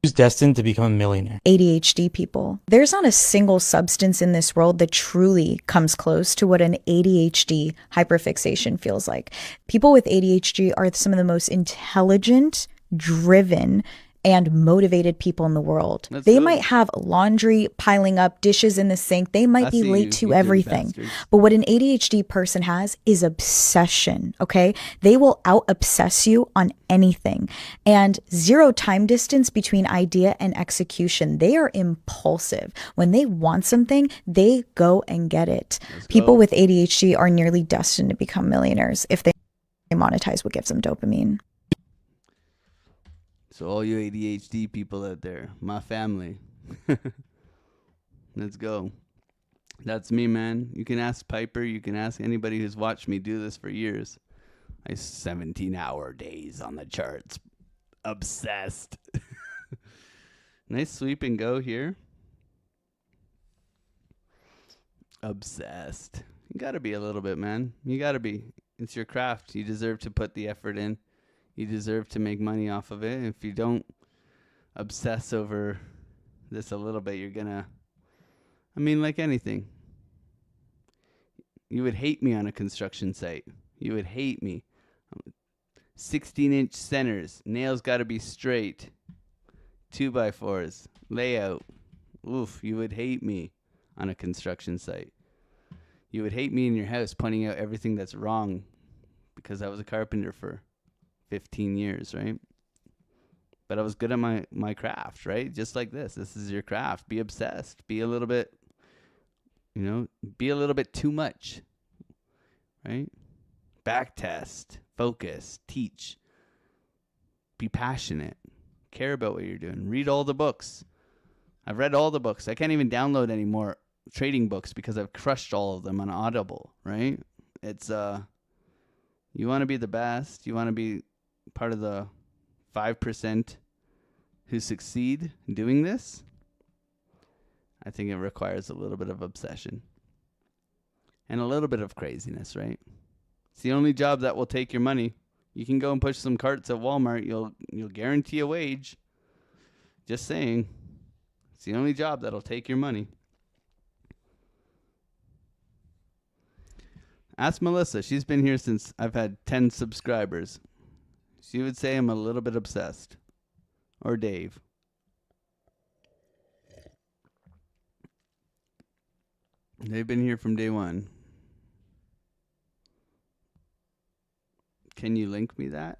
Who's destined to become a millionaire? ADHD people. There's not a single substance in this world that truly comes close to what an ADHD hyperfixation feels like. People with ADHD are some of the most intelligent, driven, and motivated people in the world. They might have laundry piling up, dishes in the sink. They might be late to everything. But what an ADHD person has is obsession, okay? They will out-obsess you on anything. And zero time distance between idea and execution. They are impulsive. When they want something, they go and get it. People with ADHD are nearly destined to become millionaires if they monetize what gives them dopamine. So all you ADHD people out there, my family, let's go. That's me, man. You can ask Piper. You can ask anybody who's watched me do this for years. I 17-hour days on the charts. Obsessed. Nice sweep and go here. Obsessed. You got to be a little bit, man. You got to be. It's your craft. You deserve to put the effort in. You deserve to make money off of it. If you don't obsess over this a little bit, you're gonna, I mean, like anything. You would hate me on a construction site. You would hate me. 16-inch centers. Nails got to be straight. 2x4s. Layout. Oof, you would hate me on a construction site. You would hate me in your house pointing out everything that's wrong because I was a carpenter for 15 years, right? But I was good at my craft, right? Just like this. This is your craft. Be obsessed. Be a little bit, be a little bit too much, right? Back test. Focus. Teach. Be passionate. Care about what you're doing. Read all the books. I've read all the books. I can't even download any more trading books because I've crushed all of them on Audible, right? It's, you want to be the best. You want to be part of the 5% who succeed in doing this. I think it requires a little bit of obsession and a little bit of craziness, right? It's the only job that will take your money. You can go and push some carts at Walmart. You'll guarantee a wage. Just saying. It's the only job that'll take your money. Ask Melissa. She's been here since I've had 10 subscribers. She would say I'm a little bit obsessed. Or Dave. They've been here from day one. Can you link me that?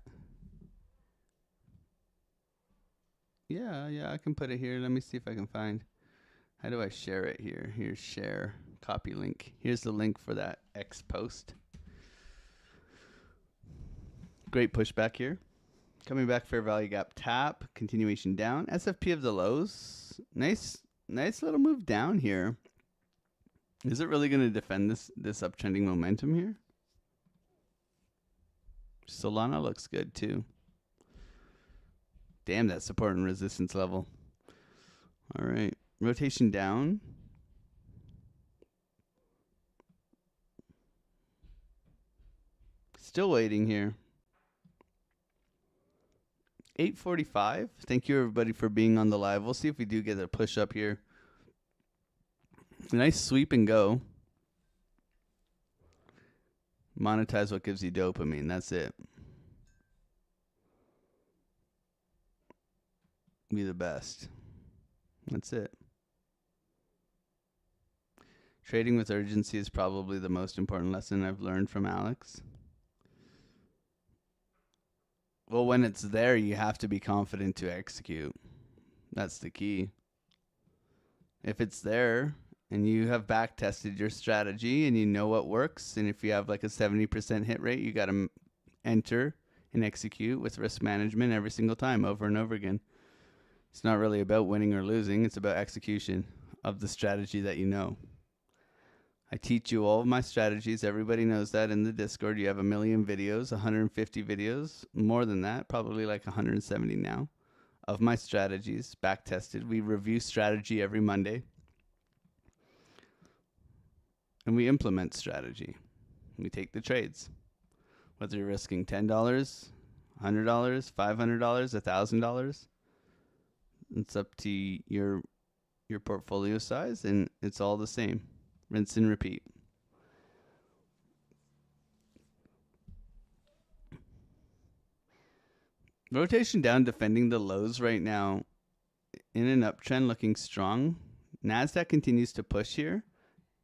Yeah, I can put it here. Let me see if I can find. How do I share it here? Here's share. Copy link. Here's the link for that X post. Great pushback here. Coming back, fair value gap tap. Continuation down. SFP of the lows. Nice little move down here. Is it really going to defend this uptrending momentum here? Solana looks good too. Damn, that support and resistance level. All right. Rotation down. Still waiting here. 8:45. Thank you, everybody, for being on the live. We'll see if we do get a push up here. Nice sweep and go. Monetize what gives you dopamine. That's it. Be the best. That's it. Trading with urgency is probably the most important lesson I've learned from Alex. Well, when it's there, you have to be confident to execute. That's the key. If it's there and you have back tested your strategy and you know what works, and if you have like a 70% hit rate, you got to enter and execute with risk management every single time, over and over again. It's not really about winning or losing. It's about execution of the strategy that you know. I teach you all of my strategies. Everybody knows that in the Discord. You have 1 million videos, 150 videos, more than that, probably like 170 now, of my strategies, back tested. We review strategy every Monday. And we implement strategy. We take the trades. Whether you're risking $10, $100, $500, $1,000. It's up to your portfolio size, and it's all the same. Rinse and repeat. Rotation down, defending the lows right now in an uptrend, looking strong. NASDAQ continues to push here.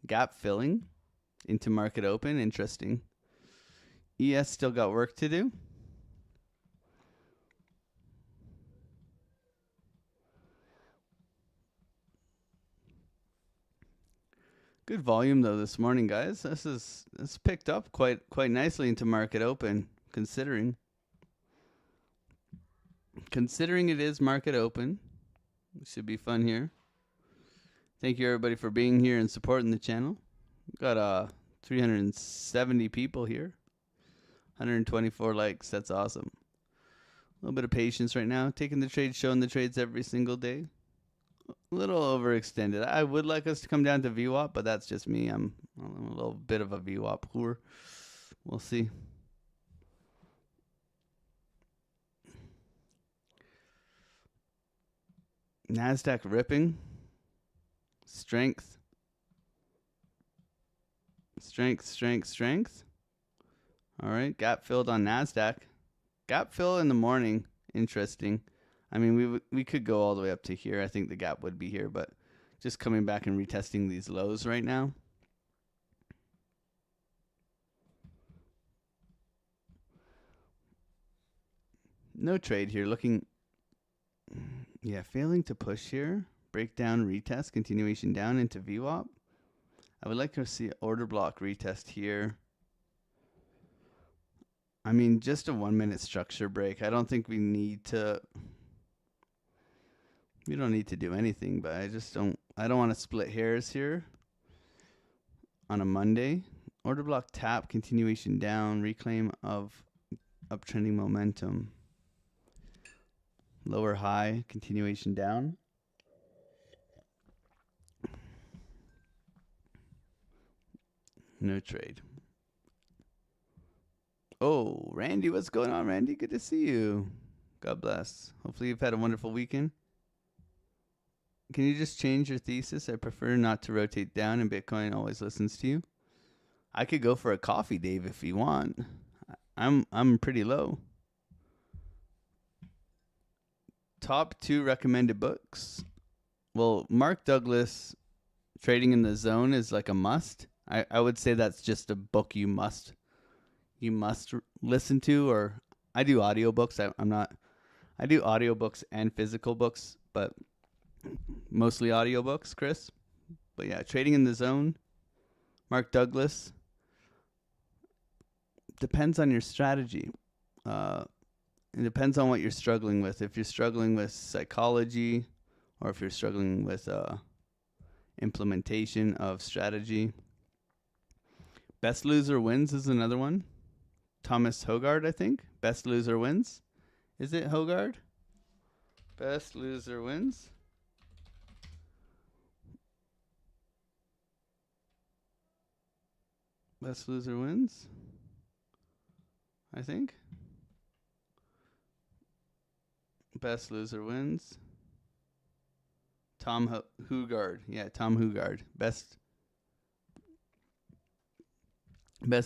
Gap filling into market open. Interesting. ES still got work to do. Good volume though this morning, guys. This picked up quite nicely into market open, considering it is market open. It should be fun here. Thank you everybody for being here and supporting the channel. We've got 370 people here. 124 likes. That's awesome. A little bit of patience right now. Taking the trades, showing the trades every single day. A little overextended. I would like us to come down to VWAP, but that's just me. I'm a little bit of a VWAP whore. We'll see. NASDAQ ripping. Strength. Strength. All right. Gap filled on NASDAQ. Gap fill in the morning. Interesting. I mean, we could go all the way up to here. I think the gap would be here, but just coming back and retesting these lows right now. No trade here. Looking, yeah, failing to push here. Breakdown, retest, continuation down into VWAP. I would like to see order block retest here. I mean, just a 1 minute structure break. I don't think we need to. We don't need to do anything, but I don't want to split hairs here on a Monday. Order block tap, continuation down, reclaim of uptrending momentum. Lower high, continuation down. No trade. Oh, Randy, what's going on, Randy? Good to see you. God bless. Hopefully you've had a wonderful weekend. Can you just change your thesis? I prefer not to rotate down, and Bitcoin always listens to you. I could go for a coffee, Dave, if you want. I'm pretty low. Top 2 recommended books. Well, Mark Douglas, Trading in the Zone, is like a must. I would say that's just a book you must listen to. Or I do audiobooks. I do audiobooks and physical books, but mostly audiobooks, Chris. But yeah, Trading in the Zone, Mark Douglas. Depends on your strategy. It depends on what you're struggling with. If you're struggling with psychology, or if you're struggling with implementation of strategy. Best Loser Wins is another one. Thomas Hogard, I think. Best Loser Wins. Is it Hogard? Best Loser Wins. Best Loser Wins, I think. Best Loser Wins. Tom Hugard. Yeah, Tom Hugard. Best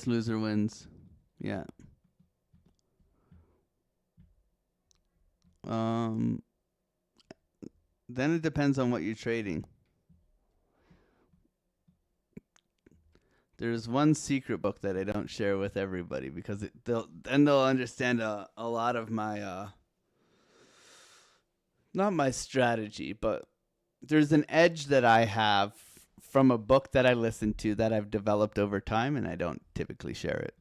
Loser Wins. Yeah. Then it depends on what you're trading. There's one secret book that I don't share with everybody because they'll understand a lot of my not my strategy, but there's an edge that I have from a book that I listened to that I've developed over time, and I don't typically share it.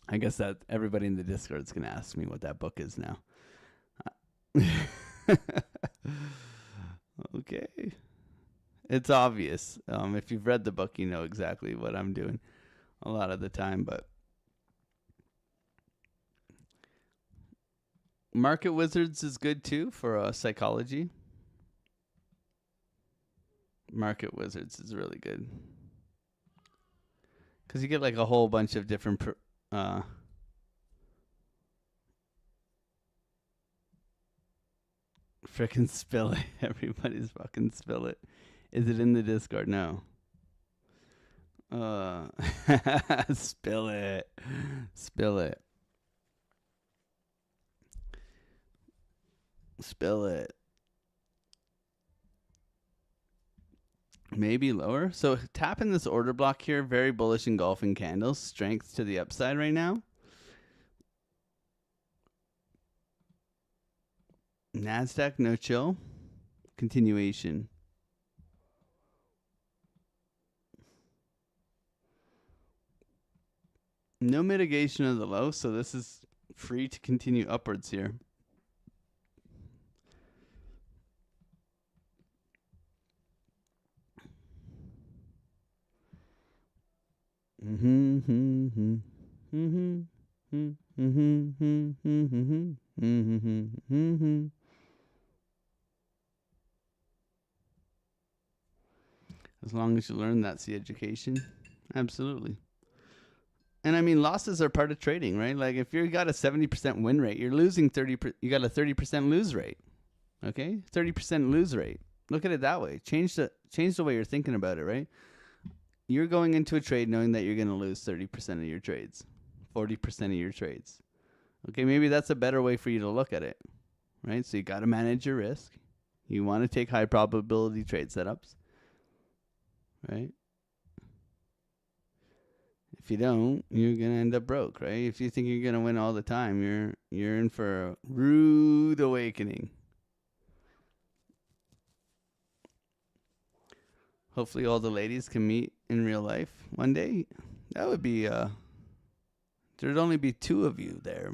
I guess that everybody in the Discord is going to ask me what that book is now. Okay. It's obvious. If you've read the book, you know exactly what I'm doing a lot of the time. But Market Wizards is good too for psychology. Market Wizards is really good because you get like a whole bunch of different Frickin' spill it. Everybody's fucking spill it. Is it in the Discord? No. Spill it. Spill it. Spill it. Maybe lower. So tap in this order block here. Very bullish engulfing candles. Strength to the upside right now. NASDAQ, no chill. Continuation. No mitigation of the low, so this is free to continue upwards here. As long as you learn, that's the education. Absolutely. And I mean, losses are part of trading, right? Like if you got a 70% win rate, you're losing 30%. You got a 30% lose rate. Okay, 30% lose rate. Look at it that way. Change the way you're thinking about it, right? You're going into a trade knowing that you're going to lose 30% of your trades, 40% of your trades. Okay, maybe that's a better way for you to look at it, right? So you got to manage your risk. You want to take high probability trade setups, right? If you don't, you're going to end up broke, right? If you think you're going to win all the time, you're in for a rude awakening. Hopefully all the ladies can meet in real life one day. That would be, there'd only be 2 of you there.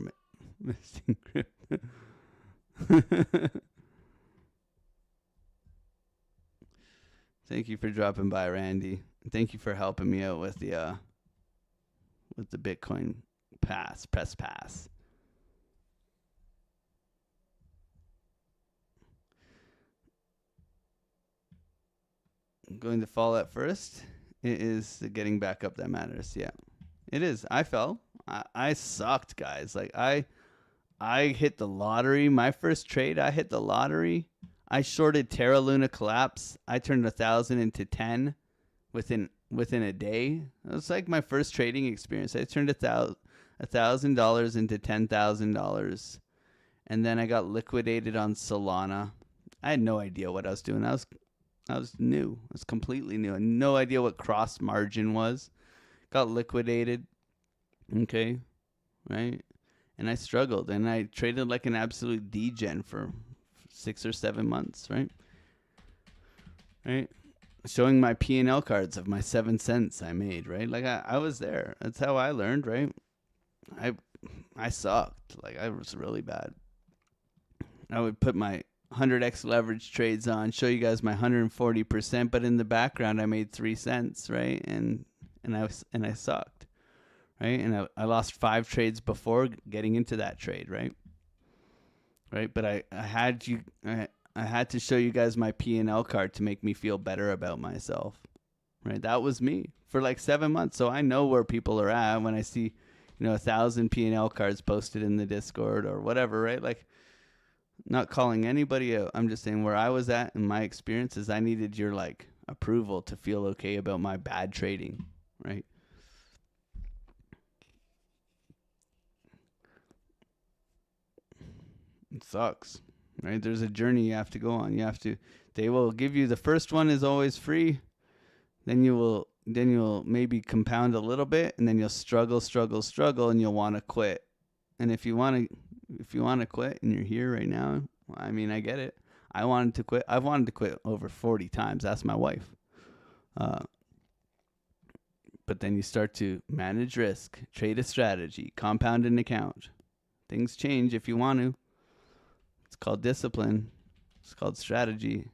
Thank you for dropping by, Randy. Thank you for helping me out with the Bitcoin press pass. Going to fall at first. It is the getting back up that matters. Yeah, it is. I fell. I sucked, guys. Like I hit the lottery. My first trade, I hit the lottery. I shorted Terra Luna Collapse. I turned 1,000 into 10 within a day. It was like my first trading experience. I turned $1,000 into $10,000, and then I got liquidated on Solana. I had no idea what I was doing. I was new. I was completely new. I had no idea what cross margin was. Got liquidated. Okay, right? And I struggled, and I traded like an absolute degen for 6 or 7 months, right? Right? Showing my P&L cards of my 7 cents I made, right? Like I was there. That's how I learned, right? I sucked. Like I was really bad. I would put my 100x leverage trades on, show you guys my 140%, but in the background I made 3 cents, right? And I sucked, right? And I lost 5 trades before getting into that trade, right? Right, but I had to show you guys my P&L card to make me feel better about myself, right? That was me for like 7 months, so I know where people are at when I see, 1,000 P&L cards posted in the Discord or whatever, right? Like, not calling anybody out. I'm just saying where I was at in my experiences. I needed your like approval to feel okay about my bad trading, right? It sucks, right? There's a journey you have to go on. They will give you, the first one is always free. Then you'll maybe compound a little bit, and then you'll struggle, and you'll want to quit. And if you want to quit and you're here right now, I mean, I get it. I wanted to quit. I've wanted to quit over 40 times. That's my wife. But then you start to manage risk, trade a strategy, compound an account. Things change if you want to. It's called discipline. It's called strategy.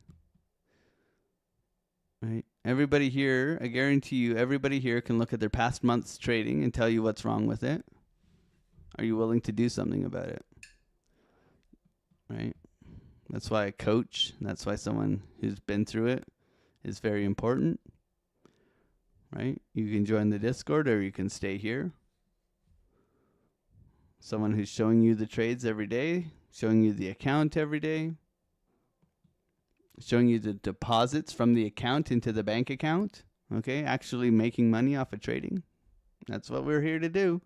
Right? Everybody here, I guarantee you, everybody here can look at their past month's trading and tell you what's wrong with it. Are you willing to do something about it? Right? That's why I coach. That's why someone who's been through it is very important. Right? You can join the Discord or you can stay here. Someone who's showing you the trades every day, showing you the account every day. showing you the deposits from the account into the bank account. Okay, actually making money off of trading. That's what we're here to do.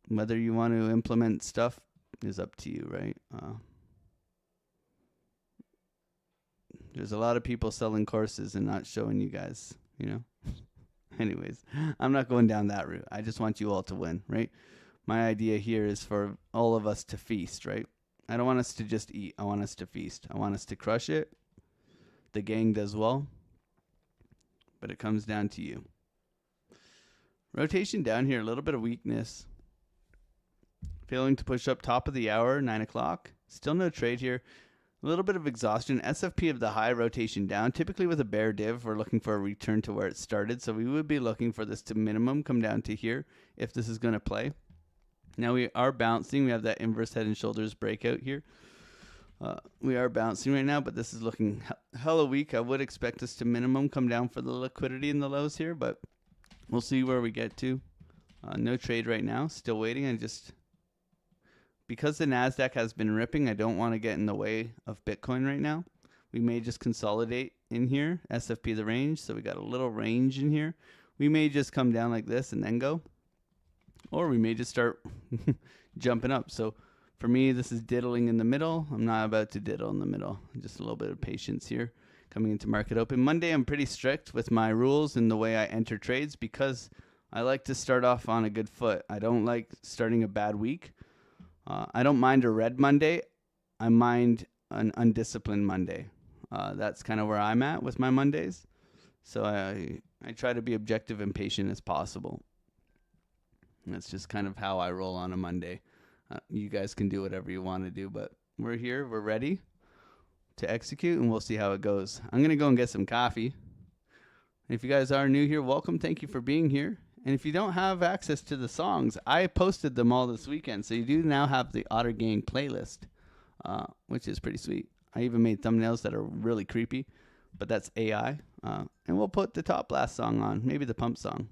Whether you want to implement stuff is up to you, right? There's a lot of people selling courses and not showing you guys, you know. Anyways, I'm not going down that route. I just want you all to win, right? My idea here is for all of us to feast, right? I don't want us to just eat. I want us to feast. I want us to crush it. The gang does well, but it comes down to you. Rotation down here, a little bit of weakness. Failing to push up top of the hour, 9 o'clock. Still no trade here. A little bit of exhaustion. SFP of the high, rotation down. Typically with a bear div, we're looking for a return to where it started. So we would be looking for this to minimum come down to here if this is going to play. Now we are bouncing. We have that inverse head and shoulders breakout here. We are bouncing right now, but this is looking hella weak. I would expect us to minimum come down for the liquidity in the lows here, but we'll see where we get to. No trade right now. Still waiting. And just because the NASDAQ has been ripping, I don't want to get in the way of Bitcoin right now. We may just consolidate in here. SFP the range. So we got a little range in here. We may just come down like this and then go. Or we may just start jumping up. So for me, this is diddling in the middle. I'm not about to diddle in the middle. Just a little bit of patience here coming into market open. Monday, I'm pretty strict with my rules and the way I enter trades because I like to start off on a good foot. I don't like starting a bad week. I don't mind a red Monday. I mind an undisciplined Monday. That's kind of where I'm at with my Mondays. So I try to be objective and patient as possible. That's just kind of how I roll on a Monday. You guys can do whatever you want to do, but we're here. We're ready to execute, and we'll see how it goes. I'm going to go and get some coffee. If you guys are new here, welcome. Thank you for being here. And if you don't have access to the songs, I posted them all this weekend. So you do now have the Otter Gang playlist, which is pretty sweet. I even made thumbnails that are really creepy, but that's AI. And we'll put the Top Blast song on, maybe the Pump song.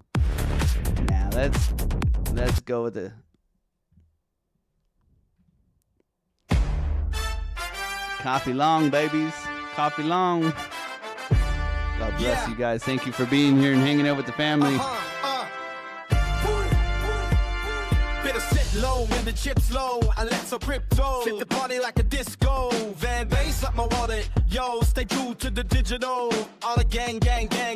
Now let's go with the coffee long, babies. Coffee long. God bless you guys. Thank you for being here and hanging out with the family. Better sit low when the chips low. AlexOCrypto. Fit the party like a disco. Van Bass up my wallet. Yo, stay true to the digital. All the gang,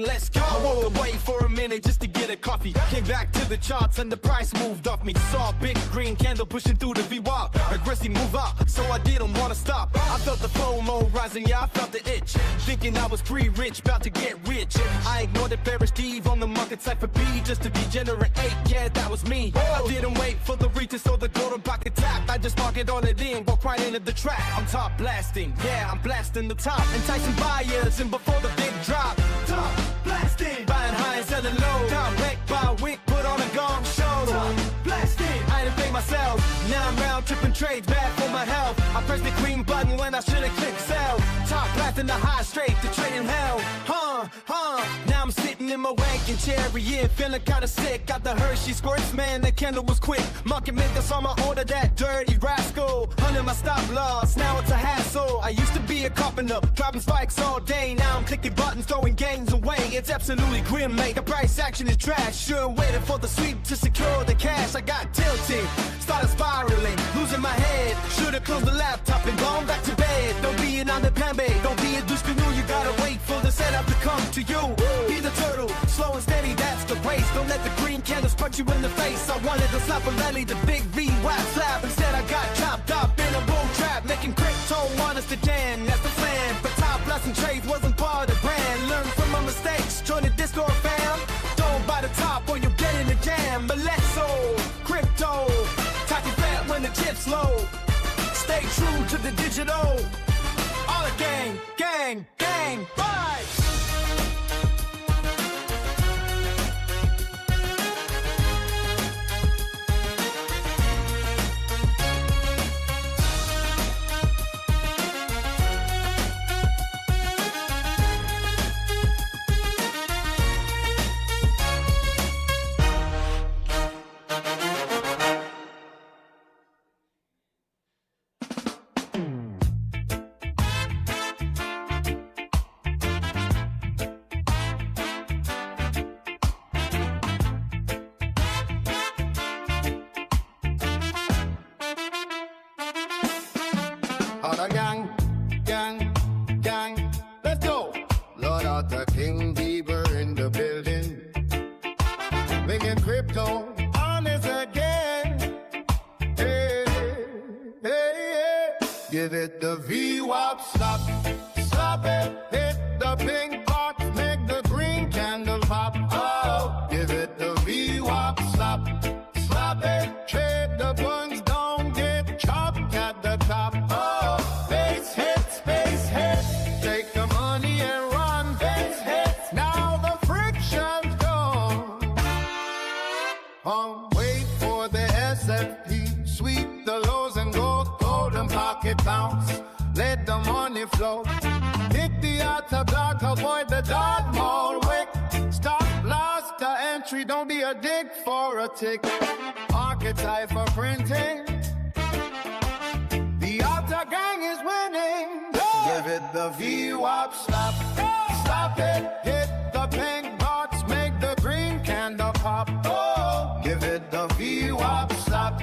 let's go. I walked away for a minute just to get a coffee. Came back to the charts and the price moved off me. Saw a big green candle pushing through the VWAP. Aggressive move up, so I didn't want to stop. I felt the FOMO rising, yeah, I felt the itch. Thinking I was pre-rich, about to get rich. I ignored the bearish Steve on the market side for B just to degenerate. Yeah, that was me. I didn't wait for the reaches or the golden pocket tap. I just mark it on it in, walk right into the trap. I'm top blasting, yeah, I'm blasting the top. Enticing buyers in before the big drop. Top blasting, buying high and selling low. Direct by week, put on a gong show. Top blasting, I didn't pay myself. Now I'm round tripping trades, bad for my health. I pressed the green button when I should've clicked sell. Top blasting the high straight to trade in hell. Now I'm sitting in my wagon chair, yeah, feeling kinda sick. Got the Hershey squirts, man, that candle was quick. Market makers on my order, that dirty rascal. Under my stop loss, now it's a hassle. I used to be a carpenter, dropping spikes all day. Now I'm clicking buttons, throwing gains away. It's absolutely grim, mate. The price action is trash. Sure waited for the sweep to secure the cash. I got tilted, started spiraling, losing my head. Should've closed the laptop and gone back to bed. Don't be an underpambe, don't be a douche canoe. You gotta wait for the setup to come to you. Be the turtle, slow and steady, that's the race. Don't let the green candles punch you in the face. I wanted to slap a rally, the big V-wap slap. Instead I got chopped up in a bull trap. Making crypto honest again, that's the plan. But top blessing trades wasn't part of the brand. Learn from my mistakes, join the Discord fam. Don't buy the top or you'll get in the jam. But let's crypto, talking fat when the chips low. Stay true to the digital. All the gang, right. give it the VWAP slap. Slap it, hit the pink part, make the green candle pop. Oh, give it the VWAP slap. Slap it, trade the buns, don't get chopped at the top. Oh, base hits, take the money and run. Base hits, now the friction's gone. Wait for the SFP, sweep the lows and go golden pocket bounce. Let the money flow. Hit the outer block, avoid the dark mall wick. Stop, lost the entry, don't be a dick for a tick. Archetype for printing. The outer gang is winning. Give it the VWAP slap. Slap it, hit the pink dots, make the green candle pop. Oh, give it the VWAP slap.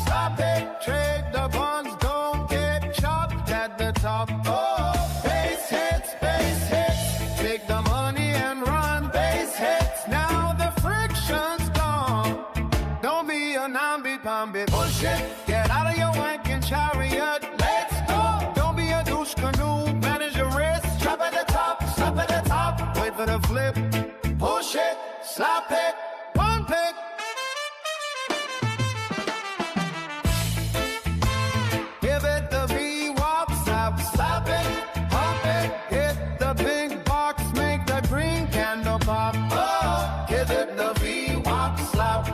Slap it, trade the bonds, don't get chopped at the top. Oh, base hits, take the money and run. Base hits, now the friction's gone. Don't be a namby-pamby bullshit. Get out of your wanking chariot. Let's go. Don't be a douche canoe. Manage your risk. Drop at the top. Stop at the top. Wait for the flip. Push it. Slap it. One pick. Give it the VWAP. Slap it. Pump it. Hit the big box. Make the green candle pop. Oh, give it the VWAP. Slap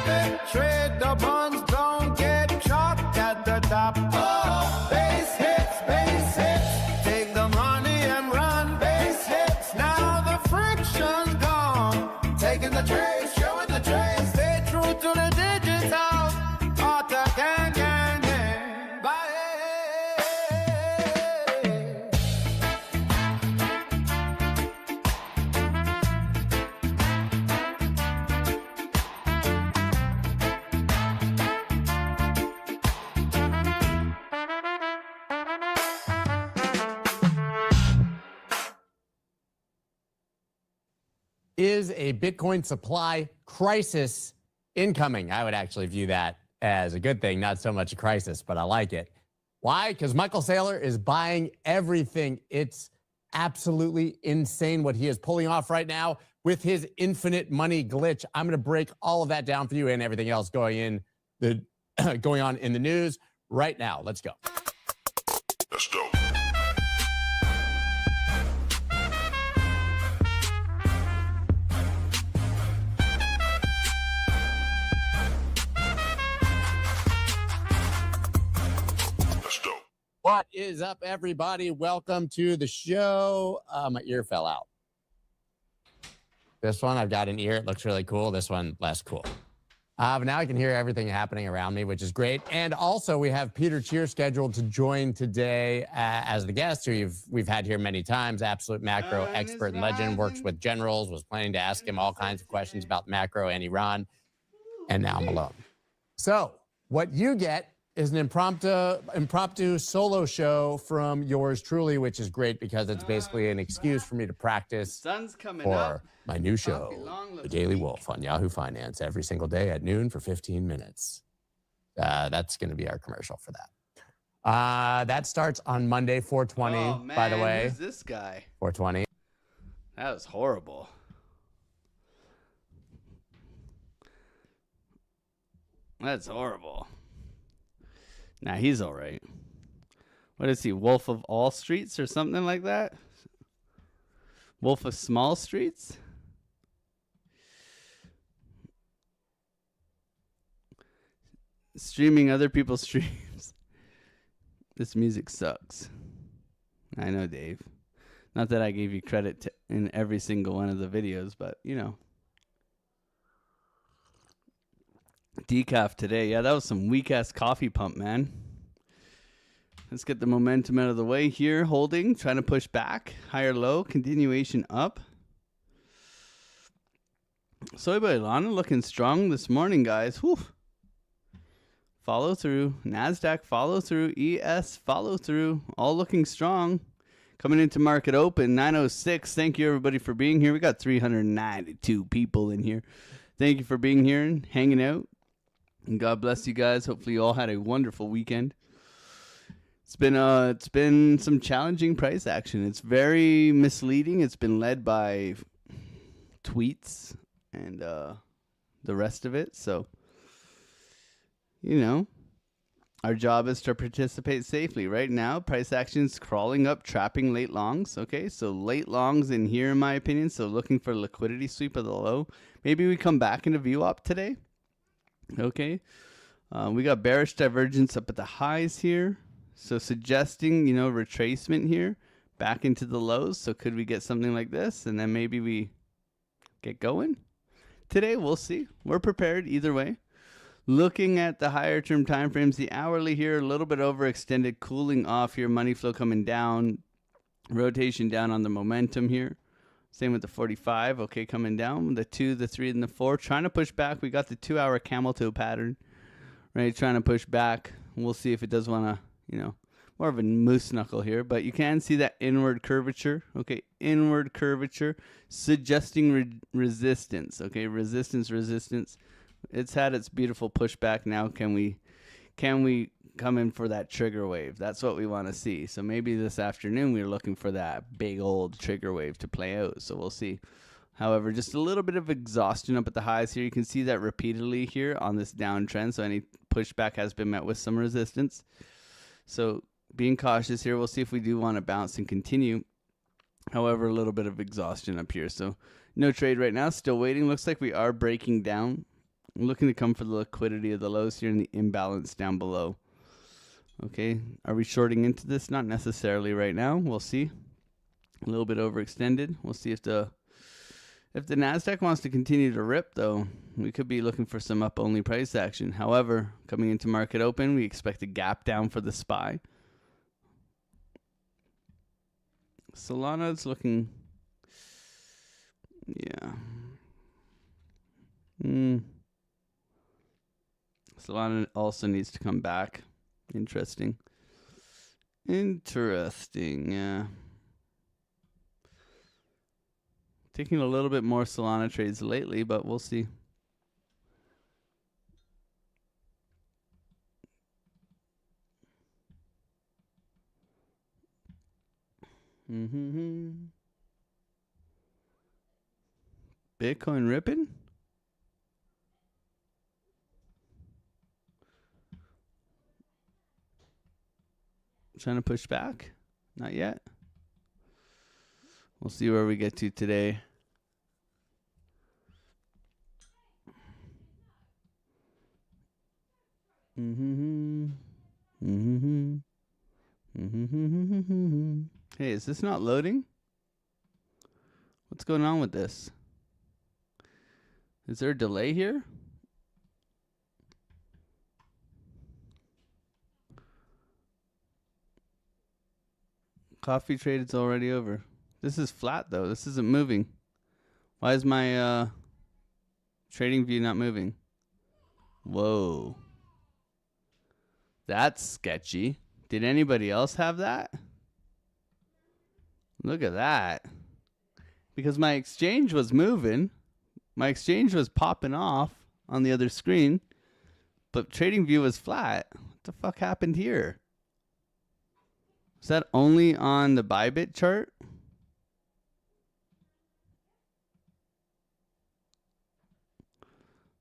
it, trade the buns, don't get chopped at the top. Oh, base hits, take the money and run. Base hits, now the friction's gone. Taking the trace, showing the trace. Stay true to the digital. Auto gang, gang, gang. Bye. Is a Bitcoin supply crisis incoming? I would actually view that as a good thing, not so much a crisis, but I like it. Why? Because Michael Saylor is buying everything. It's absolutely insane what he is pulling off right now with his infinite money glitch. I'm going to break all of that down for you and everything else going on in the news right now. Let's go. Let's go. What is up, everybody? Welcome to the show. My ear fell out. This one, I've got an ear. It looks really cool. This one, less cool. But now I can hear everything happening around me, which is great. And also, we have Peter Cheer scheduled to join today as the guest, who we've had here many times. Absolute macro expert and legend. Works with generals. Was planning to ask him all kinds of questions about macro and Iran. And now I'm alone. So what you get is an impromptu solo show from yours truly, which is great because it's basically an excuse for me to practice for my new show, The Daily Wolf, on Yahoo Finance every single day at noon for 15 minutes. That's going to be our commercial for that. That starts on Monday, 4/20, Oh, man, by the way. who's this guy? 4/20. That was horrible. That's horrible. Nah, he's all right. What is he, Wolf of all streets or something like that? Wolf of small streets? Streaming other people's streams. This music sucks. I know, Dave. Not that I gave you credit in every single one of the videos, but, you know. Decaf today. Yeah, that was some weak-ass coffee pump, man. Let's get the momentum out of the way here. Holding, trying to push back. Higher low, continuation up. Soy Boy Lana looking strong this morning, guys. Whew. Follow through. NASDAQ follow through. ES follow through. All looking strong. Coming into market open, 906. Thank you, everybody, for being here. We got 392 people in here. Thank you for being here and hanging out. And God bless you guys. Hopefully you all had a wonderful weekend. It's been some challenging price action. It's very misleading. It's been led by tweets and the rest of it. So, our job is to participate safely. Right now, price action's crawling up, trapping late longs. Okay, so late longs in here, in my opinion. So looking for liquidity sweep of the low. Maybe we come back into VWAP today. Okay, we got bearish divergence up at the highs here. So suggesting, retracement here back into the lows. So could we get something like this? And then maybe we get going? Today, we'll see. We're prepared either way. Looking at the higher term time frames, the hourly here, a little bit overextended, cooling off here. Money flow coming down. Rotation down on the momentum here. Same with the 45. Okay, coming down. The 2, the 3, and the 4. Trying to push back. We got the 2-hour camel toe pattern. Right, trying to push back. We'll see if it does want to, more of a moose knuckle here, but you can see that inward curvature. Okay, inward curvature suggesting resistance. Okay, resistance. It's had its beautiful pushback. Now can we come in for that trigger wave? That's what we want to see. So maybe this afternoon we're looking for that big old trigger wave to play out. So we'll see. However, just a little bit of exhaustion up at the highs here. You can see that repeatedly here on this downtrend. So any pushback has been met with some resistance. So being cautious here. We'll see if we do want to bounce and continue. However, a little bit of exhaustion up here. So no trade right now. Still waiting. Looks like we are breaking down. I'm looking to come for the liquidity of the lows here and the imbalance down below. Okay. Are we shorting into this? Not necessarily right now. We'll see. A little bit overextended. We'll see if the NASDAQ wants to continue to rip, though, we could be looking for some up-only price action. However, coming into market open, we expect a gap down for the SPY. Solana's looking... Yeah. Solana also needs to come back. Interesting, yeah. Taking a little bit more Solana trades lately, but we'll see. Bitcoin ripping? Trying to push back? Not yet. We'll see where we get to today. Hey, is this not loading? What's going on with this? Is there a delay here? Coffee trade is already over. This is flat, though. This isn't moving. Why is my trading view not moving? Whoa. That's sketchy. Did anybody else have that? Look at that. Because my exchange was moving. My exchange was popping off on the other screen. But trading view was flat. What the fuck happened here? Is that only on the Bybit chart?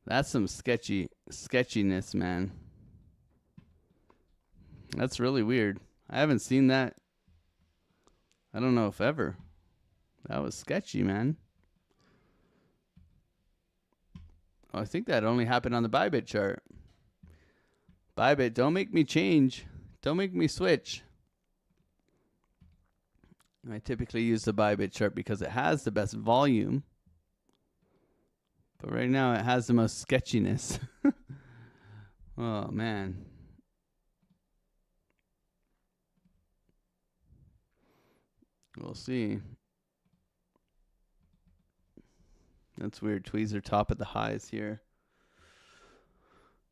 That's some sketchiness, man. That's really weird. I haven't seen that. I don't know if ever. That was sketchy, man. Oh, I think that only happened on the Bybit chart. Bybit, don't make me change. Don't make me switch. I typically use the Bybit chart because it has the best volume. But right now it has the most sketchiness. Oh, man. We'll see. That's weird. Tweezer top at the highs here.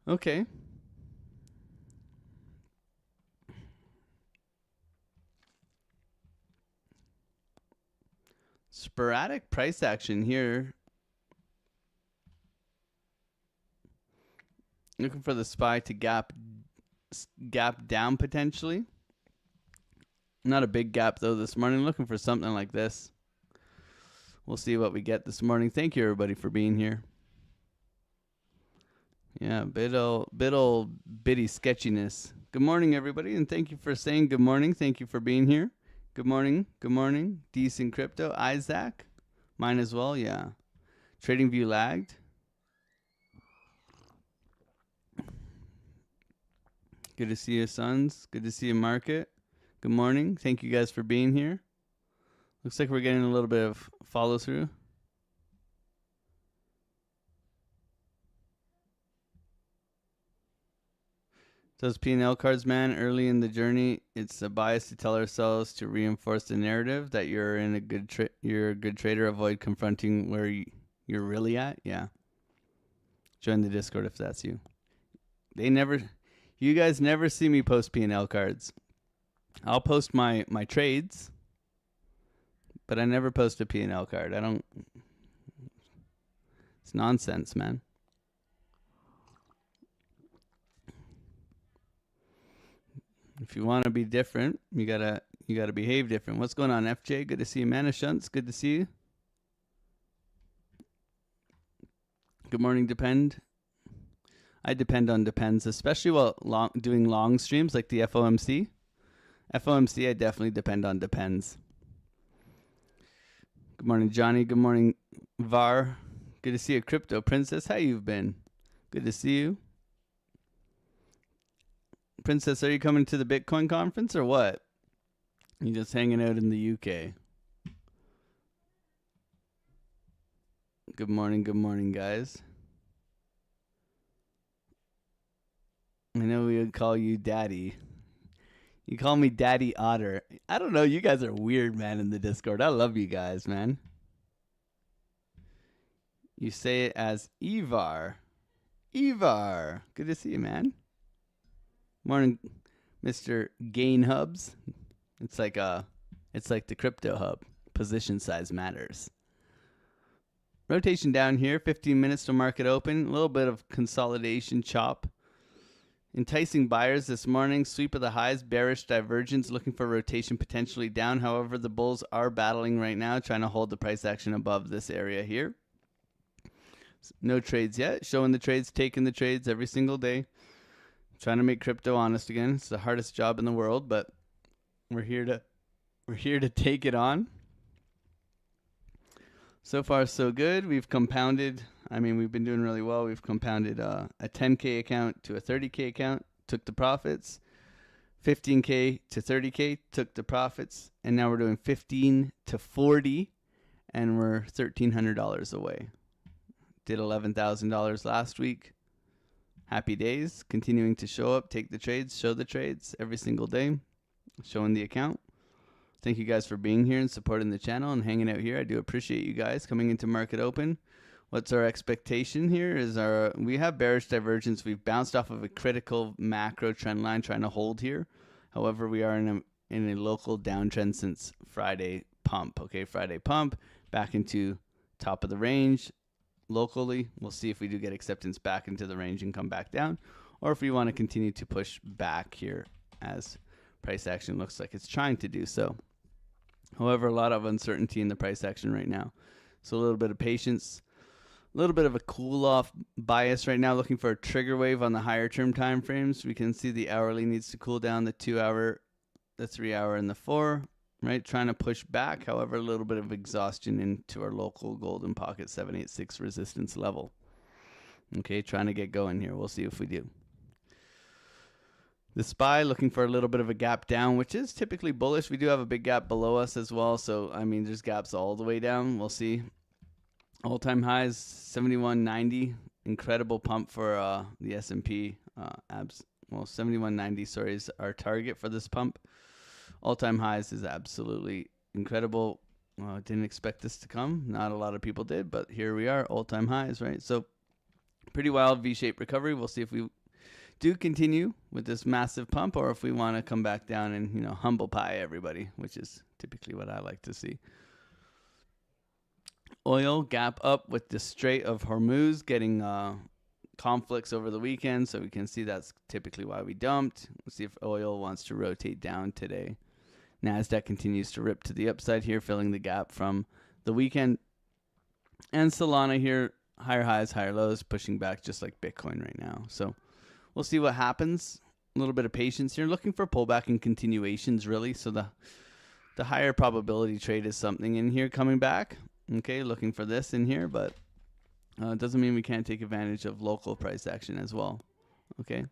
Okay. Sporadic price action here. Looking for the SPY to gap down potentially. Not a big gap though this morning. Looking for something like this. We'll see what we get this morning. Thank you everybody for being here. Yeah, bitty sketchiness. Good morning everybody, and thank you for saying good morning. Thank you for being here. Good morning. Good morning. Decent crypto. Isaac. Mine as well, yeah. Trading View lagged. Good to see you, sons. Good to see you, Market. Good morning. Thank you guys for being here. Looks like we're getting a little bit of follow through. Those P&L cards, man, early in the journey, it's a bias to tell ourselves to reinforce the narrative that you're in a you're a good trader. Avoid confronting where you're really at. Yeah. Join the Discord if that's you. You guys never see me post P&L cards. I'll post my trades, but I never post a P&L card. It's nonsense, man. If you want to be different, you gotta behave different. What's going on, FJ? Good to see you, Mana Shunts. Good to see you. Good morning, Depend. I depend on Depends, especially while doing long streams like the FOMC. FOMC, I definitely depend on Depends. Good morning, Johnny. Good morning, Var. Good to see you, Crypto Princess. How you've been? Good to see you. Princess, are you coming to the Bitcoin conference or what? You just hanging out in the UK. Good morning, guys. I know we would call you Daddy. You call me Daddy Otter. I don't know. You guys are weird, man, in the Discord. I love you guys, man. You say it as Evar. Evar. Good to see you, man. Morning, Mr. Gain Hubs. It's like the crypto hub. Position size matters. Rotation down here, 15 minutes to market open. A little bit of consolidation chop. Enticing buyers this morning. Sweep of the highs, bearish divergence, looking for rotation potentially down. However, the bulls are battling right now, trying to hold the price action above this area here. No trades yet. Showing the trades, taking the trades every single day. Trying to make crypto honest again. It's the hardest job in the world, but we're here to take it on. So far, so good. We've compounded. I mean, we've been doing really well. We've compounded a 10K account to a 30K account, took the profits. 15K to 30K, took the profits. And now we're doing 15 to 40, and we're $1,300 away. Did $11,000 last week. Happy days. Continuing to show up, take the trades, show the trades every single day. Showing the account. Thank you guys for being here and supporting the channel and hanging out here. I do appreciate you guys coming into market open. What's our expectation here is we have bearish divergence. We've bounced off of a critical macro trend line trying to hold here. However, we are in a local downtrend since Friday pump. Okay, Friday pump back into top of the range locally. We'll see if we do get acceptance back into the range and come back down, or if we want to continue to push back here as price action looks like it's trying to do so. However, a lot of uncertainty in the price action right now. So a little bit of patience, a little bit of a cool off bias right now, looking for a trigger wave on the higher term time frames. We can see the hourly needs to cool down, the 2 hour, the 3 hour, and the 4, right? Trying to push back. However, a little bit of exhaustion into our local golden pocket 786 resistance level. Okay, trying to get going here. We'll see if we do. The SPY looking for a little bit of a gap down, which is typically bullish. We do have a big gap below us as well. So, I mean, there's gaps all the way down. We'll see. All-time highs, 71.90. Incredible pump for the S&P. 71.90, sorry, is our target for this pump. All-time highs is absolutely incredible. Didn't expect this to come. Not a lot of people did, but here we are, all-time highs, right? So, pretty wild V-shaped recovery. We'll see if we do continue with this massive pump, or if we want to come back down and, you know, humble pie everybody, which is typically what I like to see. Oil gap up with the Strait of Hormuz getting conflicts over the weekend, so we can see that's typically why we dumped. We'll see if oil wants to rotate down today. NASDAQ continues to rip to the upside here, filling the gap from the weekend. And Solana here, higher highs, higher lows, pushing back just like Bitcoin right now. So we'll see what happens. A little bit of patience here. Looking for pullback and continuations, really. So the higher probability trade is something in here coming back. Okay, looking for this in here, but it doesn't mean we can't take advantage of local price action as well. Okay, a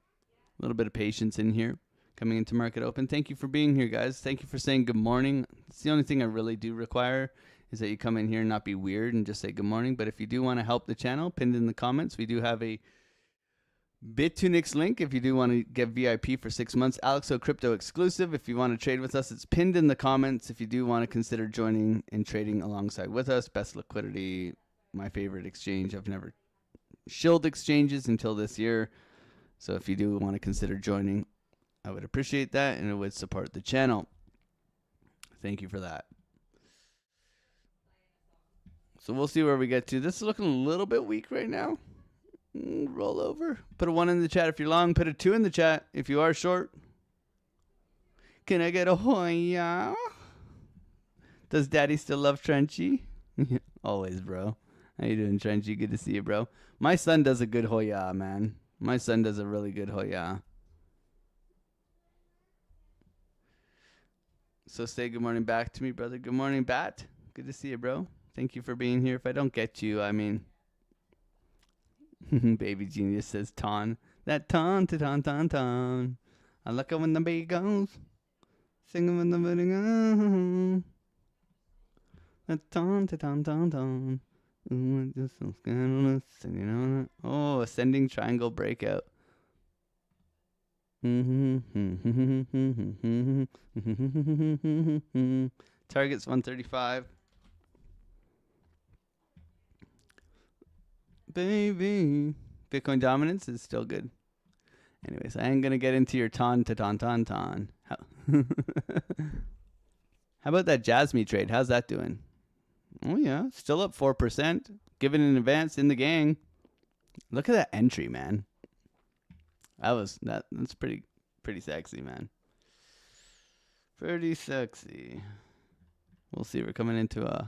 little bit of patience in here coming into market open. Thank you for being here, guys. Thank you for saying good morning. It's the only thing I really do require is that you come in here and not be weird and just say good morning. But if you do want to help the channel, pinned in the comments, we do have a Bitunix link if you do want to get VIP for 6 months. AlexOCrypto exclusive. If you want to trade with us, it's pinned in the comments. If you do want to consider joining and trading alongside with us, best liquidity, my favorite exchange. I've never shilled exchanges until this year. So if you do want to consider joining, I would appreciate that and it would support the channel. Thank you for that. So we'll see where we get to. This is looking a little bit weak right now. Roll over. Put a 1 in the chat if you're long. Put a 2 in the chat if you are short. Can I get a hoya? Does daddy still love Trenchy? Always, bro. How you doing, Trenchy? Good to see you, bro. My son does a good hoya, man. My son does a really good hoya. So say good morning back to me, brother. Good morning, Bat. Good to see you, bro. Thank you for being here. If I don't get you, I mean... Baby Genius says ton. That ton to ton ton ton. I like it when the beat goes. Singing when the beat goes. That ton to ton ton ton. Ooh, just so scandalous. Singing on it. Oh, ascending triangle breakout. Target's 135. Baby. Bitcoin dominance is still good. Anyways, I ain't going to get into your ton to ton ton ton. How about that Jasmine trade? How's that doing? Oh, yeah. Still up 4%. Given in advance in the gang. Look at that entry, man. That's pretty sexy, man. Pretty sexy. We'll see. We're coming into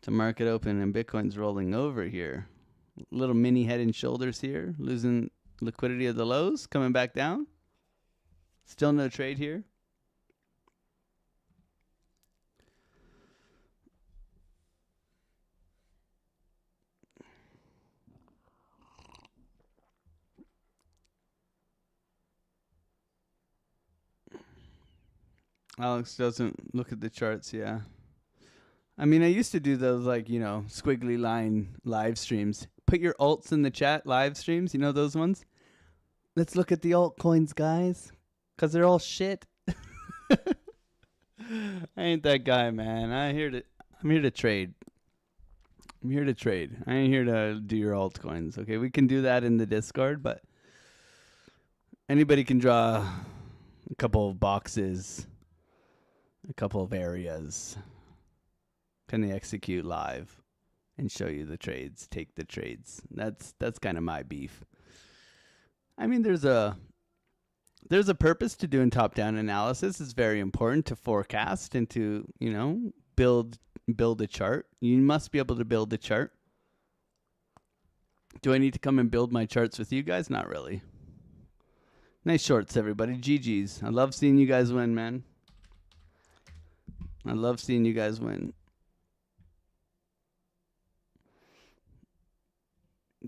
to market open and Bitcoin's rolling over here. Little mini head and shoulders here. Losing liquidity of the lows. Coming back down. Still no trade here. Alex doesn't look at the charts, yeah. I mean, I used to do those, like, you know, squiggly line live streams. Put your alts in the chat live streams. You know those ones? Let's look at the altcoins, guys. Because they're all shit. I ain't that guy, man. I'm here to trade. I'm here to trade. I ain't here to do your altcoins, okay? We can do that in the Discord, but anybody can draw a couple of boxes, a couple of areas. Can they execute live and show you the trades, take the trades? That's kind of my beef. I mean, there's a purpose to doing top-down analysis. It's very important to forecast and to, you know, build a chart. You must be able to build a chart. Do I need to come and build my charts with you guys? Not really. Nice shorts, everybody. GG's. I love seeing you guys win, man. I love seeing you guys win.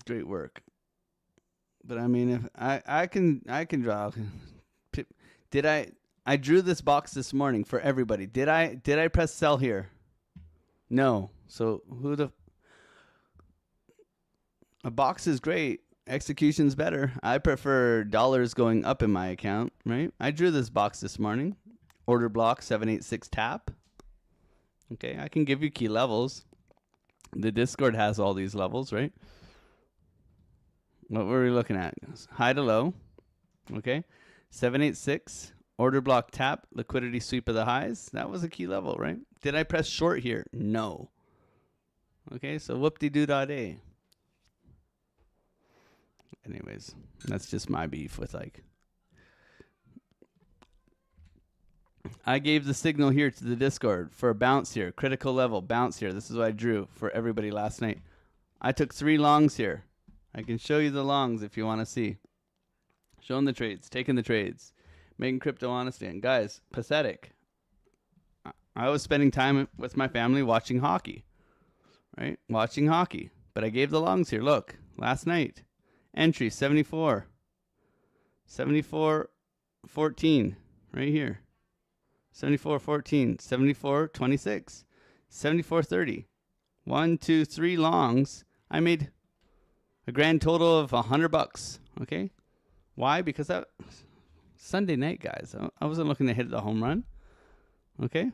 Great work. But I mean, if I can draw. Did I drew this box this morning for everybody. Did I press sell here? No. So a box is great. Execution's better. I prefer dollars going up in my account, right? I drew this box this morning. Order block 786 tap. Okay, I can give you key levels. The Discord has all these levels, right? What were we looking at? High to low. Okay. 786. Order block tap. Liquidity sweep of the highs. That was a key level, right? Did I press short here? No. Okay. So whoop-de-doo-da-day. Anyways, that's just my beef with, like, I gave the signal here to the Discord for a bounce here, critical level, bounce here. This is what I drew for everybody last night. I took 3 longs here. I can show you the longs if you want to see. Showing the trades, taking the trades, making crypto honest. And guys, pathetic. I was spending time with my family watching hockey, right? Watching hockey. But I gave the longs here. Look, last night, entry 74, 74.14, right here. 74.14, 74.26, 74.30. 1, 2, 3 longs. I made a grand total of $100. Okay, why? Because that Sunday night, guys. I wasn't looking to hit the home run. Okay,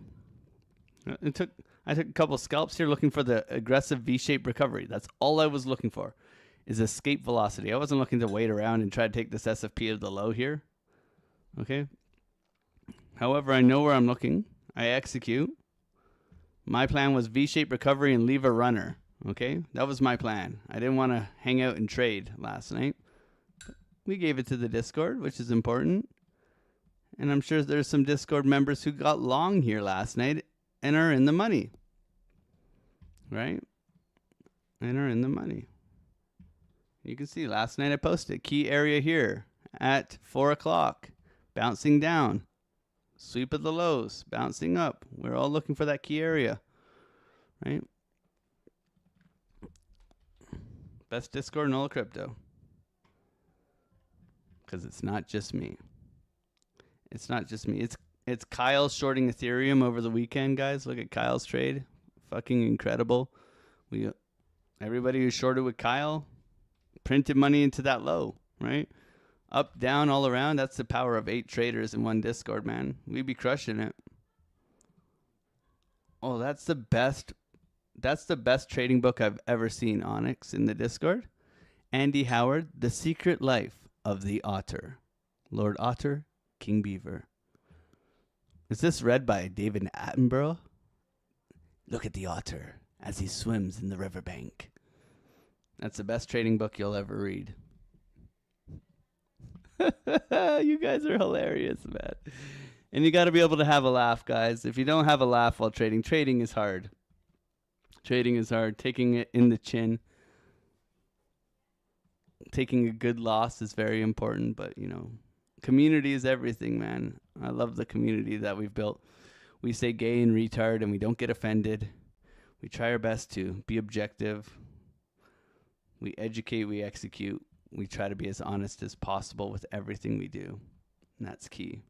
I took a couple scalps here, looking for the aggressive V-shaped recovery. That's all I was looking for, is escape velocity. I wasn't looking to wait around and try to take this SFP of the low here. Okay. However, I know where I'm looking. I execute. My plan was V-shaped recovery and leave a runner. Okay, that was my plan. I didn't want to hang out and trade last night. We gave it to the Discord, which is important. And I'm sure there's some Discord members who got long here last night and are in the money. Right? And are in the money. You can see last night I posted key area here at 4 o'clock. Bouncing down. Sweep of the lows. Bouncing up. We're all looking for that key area. Right? Best Discord in all of crypto. Because it's not just me. It's not just me. It's Kyle shorting Ethereum over the weekend, guys. Look at Kyle's trade. Fucking incredible. Everybody who shorted with Kyle printed money into that low, right? Up, down, all around. That's the power of 8 traders in one Discord, man. We be crushing it. Oh, that's the best trading book I've ever seen, Onyx, in the Discord. Andy Howard, The Secret Life of the Otter. Lord Otter, King Beaver. Is this read by David Attenborough? Look at the otter as he swims in the riverbank. That's the best trading book you'll ever read. You guys are hilarious, man. And you got to be able to have a laugh, guys. If you don't have a laugh while trading, trading is hard. Trading is hard. Taking it in the chin. Taking a good loss is very important, but, you know, community is everything, man. I love the community that we've built. We say gay and retard, and we don't get offended. We try our best to be objective. We educate, we execute. We try to be as honest as possible with everything we do. And that's key.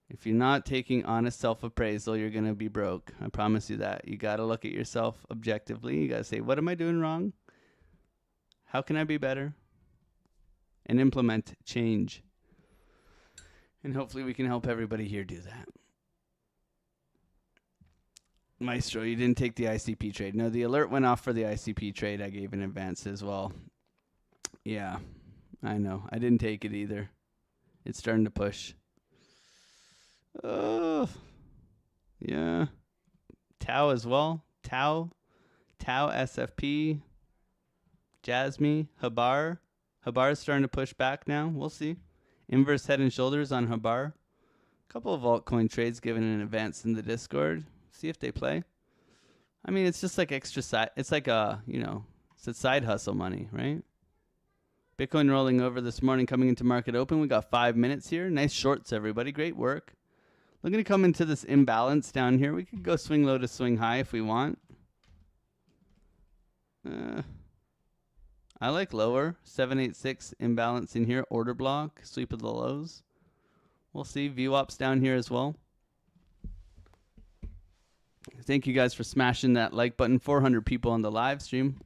If you're not taking honest self-appraisal, you're going to be broke. I promise you that. You got to look at yourself objectively. You got to say, what am I doing wrong? How can I be better? And implement change. And hopefully we can help everybody here do that. Maestro, you didn't take the ICP trade. No, the alert went off for the ICP trade I gave in advance as well. Yeah, I know. I didn't take it either. It's starting to push. Oh, yeah. Tau as well. Tau SFP. Jasmine. Habar. Habar is starting to push back now. We'll see. Inverse head and shoulders on Habar. A couple of altcoin trades given in advance in the Discord. See if they play. I mean, it's just like extra side. It's like it's a side hustle money, right? Bitcoin rolling over this morning, coming into market open. We got 5 minutes here. Nice shorts, everybody. Great work. Looking to come into this imbalance down here. We could go swing low to swing high if we want. I like lower. 786 imbalance in here. Order block. Sweep of the lows. We'll see. VWAPs down here as well. Thank you guys for smashing that like button. 400 people on the live stream.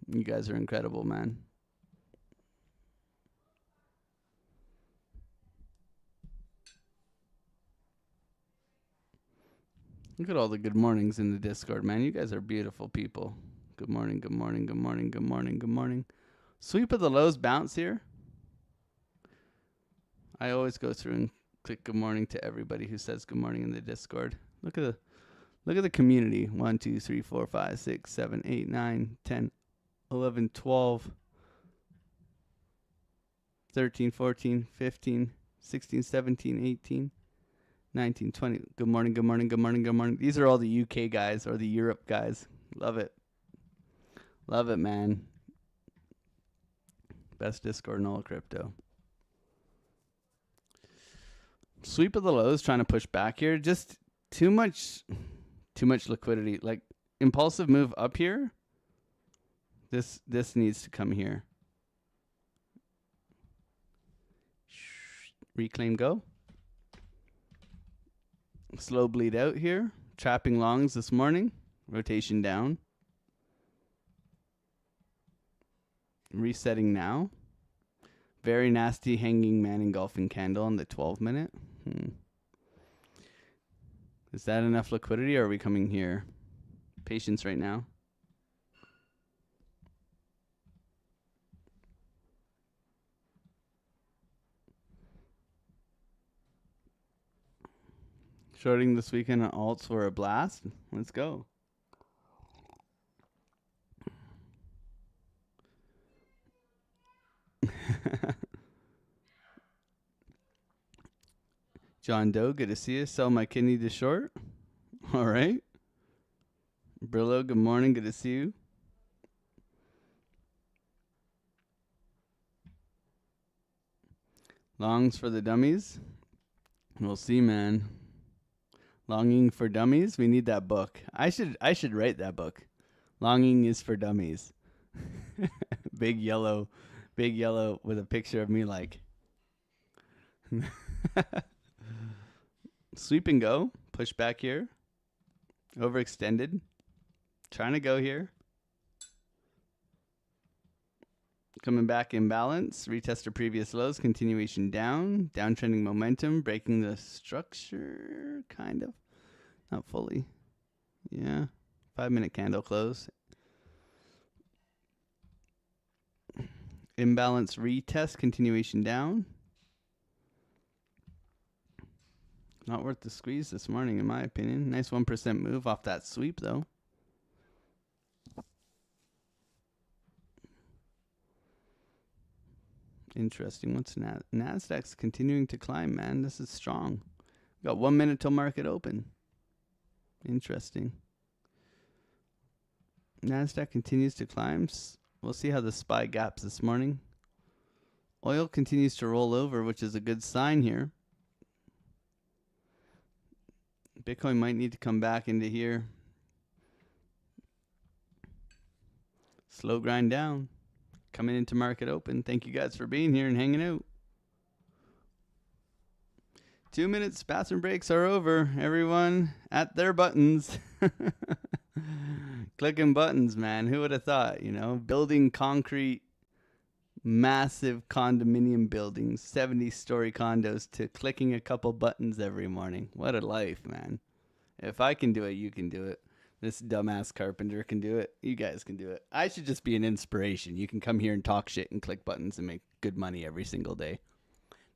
You guys are incredible, man. Look at all the good mornings in the Discord, man. You guys are beautiful people. Good morning, good morning, good morning, good morning, good morning. Sweep of the lows bounce here. I always go through and click good morning to everybody who says good morning in the Discord. Look at the community. 1, 2, 3, 4, 5, 6, 7, 8, 9, 10, 11, 12, 13, 14, 15, 16, 17, 18. 19, 20. Good morning, good morning, good morning, good morning. These are all the UK guys or the Europe guys. Love it. Love it, man. Best Discord in all of crypto. Sweep of the lows, trying to push back here. Just too much liquidity. Like impulsive move up here. This needs to come here. Reclaim go. Slow bleed out here. Trapping longs this morning. Rotation down. Resetting now. Very nasty hanging man engulfing candle on the 12-minute. Is that enough liquidity, or are we coming here? Patience right now. Shorting this weekend on alts for a blast. Let's go. John Doe, good to see you. Sell my kidney to short. All right. Brillo, good morning. Good to see you. Longs for the dummies. We'll see, man. Longing for dummies. We need that book. I should write that book. Longing is for dummies. Big yellow with a picture of me like. Sweep and go. Push back here. Overextended. Trying to go here. Coming back in balance. Retest our previous lows. Continuation down. Downtrending momentum. Breaking the structure. Kind of. Not fully. Yeah. 5-minute candle close. Imbalance retest. Continuation down. Not worth the squeeze this morning, in my opinion. Nice 1% move off that sweep, though. Interesting. What's Nasdaq's continuing to climb, man? This is strong. Got 1 minute till market open. Interesting. Nasdaq continues to climb. We'll see how the SPY gaps this morning. Oil continues to roll over, which is a good sign here. Bitcoin might need to come back into here. Slow grind down. Coming into market open. Thank you guys for being here and hanging out. 2 minutes bathroom breaks are over. Everyone at their buttons. Clicking buttons, man. Who would have thought, you know? Building concrete, massive condominium buildings, 70-story condos, to clicking a couple buttons every morning. What a life, man. If I can do it, you can do it. This dumbass carpenter can do it. You guys can do it. I should just be an inspiration. You can come here and talk shit and click buttons and make good money every single day.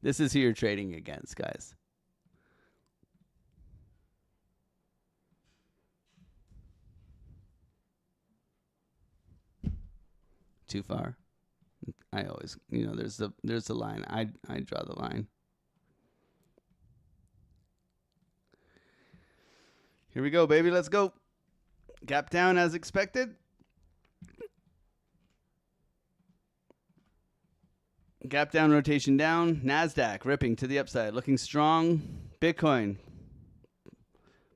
This is who you're trading against, guys. Too far. I always, you know, there's the line. I draw the line. Here we go, baby. Let's go. Gap down as expected. Gap down, rotation down. NASDAQ ripping to the upside, looking strong. Bitcoin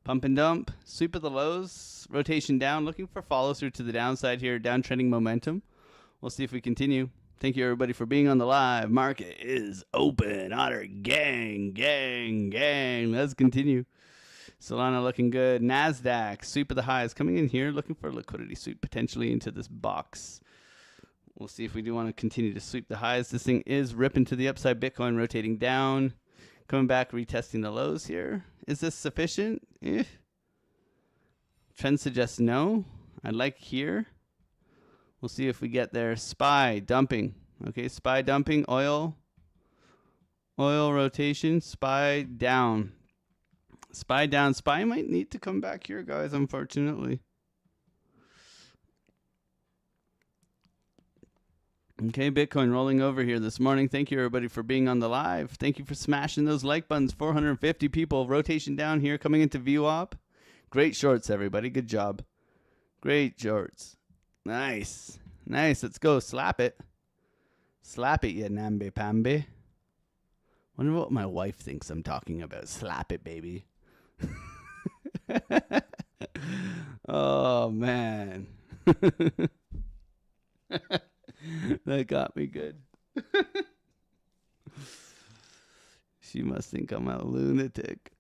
pump and dump. Sweep of the lows. Rotation down, looking for follow through to the downside here. Downtrending momentum. We'll see if we continue. Thank you, everybody, for being on the live. Market is open. Otter gang. Let's continue. Solana looking good. NASDAQ, sweep of the highs. Coming in here, looking for a liquidity sweep, potentially into this box. We'll see if we do want to continue to sweep the highs. This thing is ripping to the upside. Bitcoin rotating down. Coming back, retesting the lows here. Is this sufficient? Trend suggests no. I like here. We'll see if we get there. SPY dumping. Okay, SPY dumping. Oil rotation. SPY down. SPY down. SPY might need to come back here, guys, unfortunately. Okay, Bitcoin rolling over here this morning. Thank you, everybody, for being on the live. Thank you for smashing those like buttons. 450 people. Rotation down here coming into VWAP. Great shorts, everybody. Good job. Great shorts. Nice. Nice. Let's go. Slap it. Slap it, you nambe pambe. Wonder what my wife thinks I'm talking about. Slap it, baby. Oh, man. That got me good. She must think I'm a lunatic.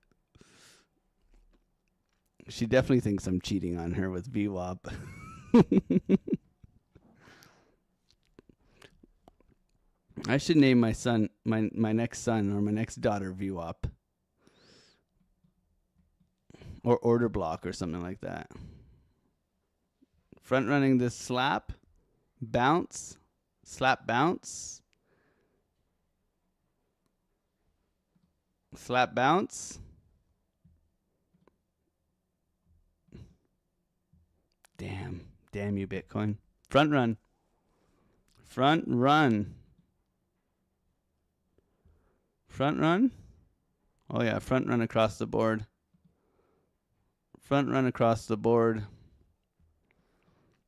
She definitely thinks I'm cheating on her with VWAP. I should name my son, my next son or my next daughter VWAP. Or order block or something like that. Front running this slap. Bounce. Slap bounce. Slap bounce. Damn. Damn you, Bitcoin. Front run. Front run. Front run? Oh yeah, front run across the board. Front run across the board.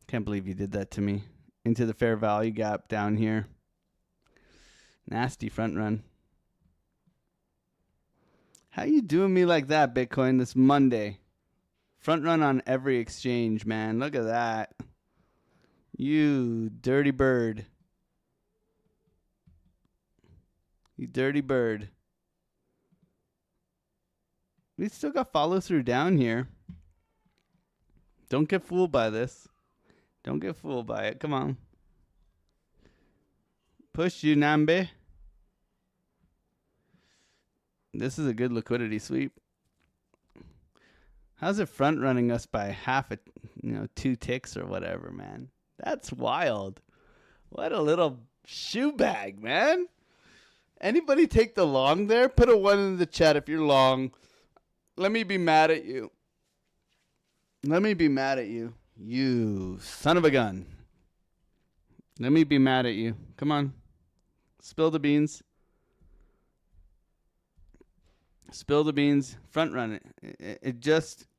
Can't believe you did that to me. Into the fair value gap down here. Nasty front run. How you doing me like that, Bitcoin, this Monday? Front run on every exchange, man. Look at that. You dirty bird. You dirty bird. We still got follow through down here. Don't get fooled by this. Don't get fooled by it. Come on. Push you, Nambe. This is a good liquidity sweep. How's it front running us by half a, 2 ticks or whatever, man? That's wild. What a little shoe bag, man. Anybody take the long there? Put a 1 in the chat if you're long. Let me be mad at you. Let me be mad at you. You son of a gun. Let me be mad at you. Come on. Spill the beans. Spill the beans. Front run it.